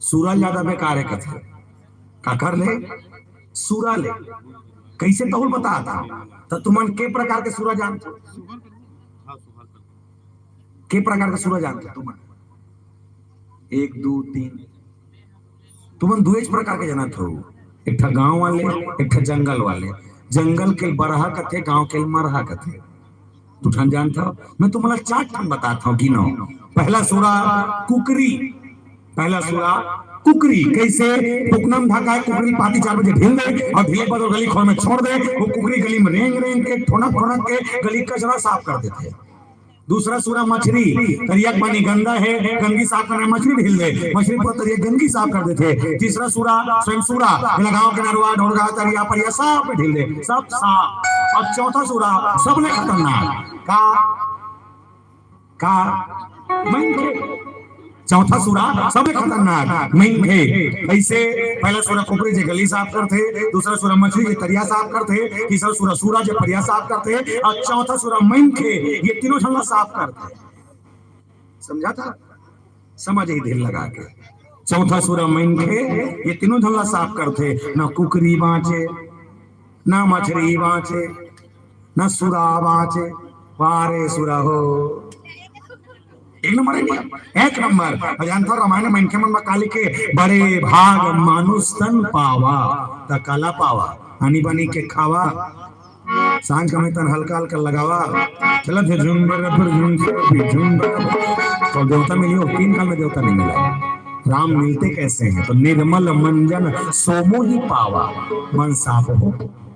सूरा ज्यादा बेकार है कथे का कर ले सूरा ले कैसे तहुल बताता तो तुमन के प्रकार के सूरा जानते के प्रकार का सूरज जानते तुम 1 2 3 तुम दुएज प्रकार के जानत हो, एक गांव वाले एक जंगल वाले, जंगल के बरहा कथे गांव के मरहा कथे तू ठन जानता हो। मैं तुम्हारा 4 ठन बताता हूँ गिनो। पहला सूरा कुकरी, पहला सूरा कुकरी कैसे फुकनम ढाका कुकरी पाती 4 बजे ढील दे और ढीले पर गली खोल में छोड़ दे, वो कुकरी गली में रेंग रेंग के ठोनक ठोनक के गली कचरा साफ कर देते। दूसरा सूरा मछली, तरिया पानी गंदा है गंदगी साफ करने मछली ढील दे, मछली पर तरिया गंदगी साफ कर देते। तीसरा सूरा स्वयं सूरा गाँव के नरवा ढोलगा तरिया परिया सब ढील दे सब साफ। और चौथा सूरा सबने खतरनाक का मनखे, चौथा सूरा सबसे खतरनाक मनखे। ऐसे पहला सूरा कुकरी जे गली साफ करते, दूसरा सूरा मछली जे तरिया साफ करते, तीसरा सूरा सूरा जे परिया साफ करते और चौथा सूरा मनखे ये तीनों ठंडा साफ करते। समझा था, समझ ही दिल लगा के। चौथा सूरा मनखे ये तीनों ठंडा साफ करते, ना कुकरी बाँचे ना मछली बाँचे ना सूरा बाँचे, वारे सूरा हो एक नंबर है, एक नंबर। जानता रामायण में इनके मन में काली के बड़े भाग मानुष तन पावा त काला पावा, आनी बनी के खावा सांझ में तन हल्का हल्का लगावा, चला फिर झुंड तो देवता मिलियो 3 काल में देवता नहीं मिला। राम मिलते कैसे हैं तो निर्मल मंजन सोमो ही पावा, मन साफ हो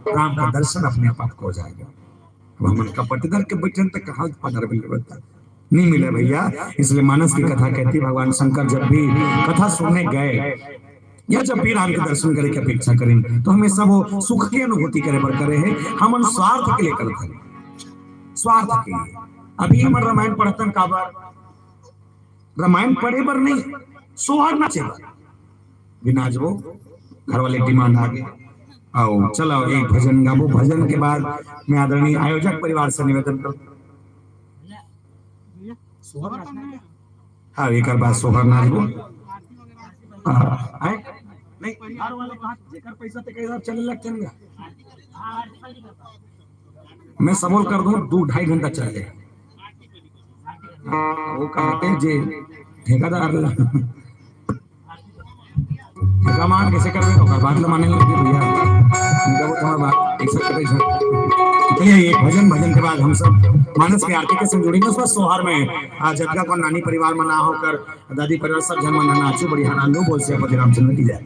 राम का दर्शन अपने आप हो जाएगा। अब हम कपटधर के बचन तक कहा पदर मिलता नहीं मिले भैया। इसलिए मानस की कथा कहती भगवान शंकर जब भी कथा सुनने गए या जब भी राम के दर्शन करे की अपेक्षा करें तो हमेशा वो सुख की अनुभूति करे पर करे है, हम स्वार्थ के लिए करते हैं, स्वार्थ के लिए। अभी हम रामायण पढ़तन का बार रामायण पढ़े बर नहीं सोहर ना चला बिना वो घर वाले डिमांड आ गए आओ चलो एक भजन गाबो। भजन के बाद मैं आदरणीय आयोजक परिवार से निवेदन करता हाँ एक बात सोहर नाच गो नहीं परिवार वाले कहा जेकर पैसा ते कई चले लगते हैं, मैं सबोल कर दूं 2-2.5 घंटा चले वो कहते जे ठेकेदार ठेका मान कैसे कर रहे हो बात लो माने लगे भैया उनका वो तुम्हारा बात ऐसा कर चलिए एक भजन के बाद हम सब मानस के आरती के संग जुड़ेंगे। उसमें सोहर में जगह को नानी परिवार में ना होकर दादी परिवार सब जन मन नाचू बड़ी हनालू बोल से रामचंद्र की जाए।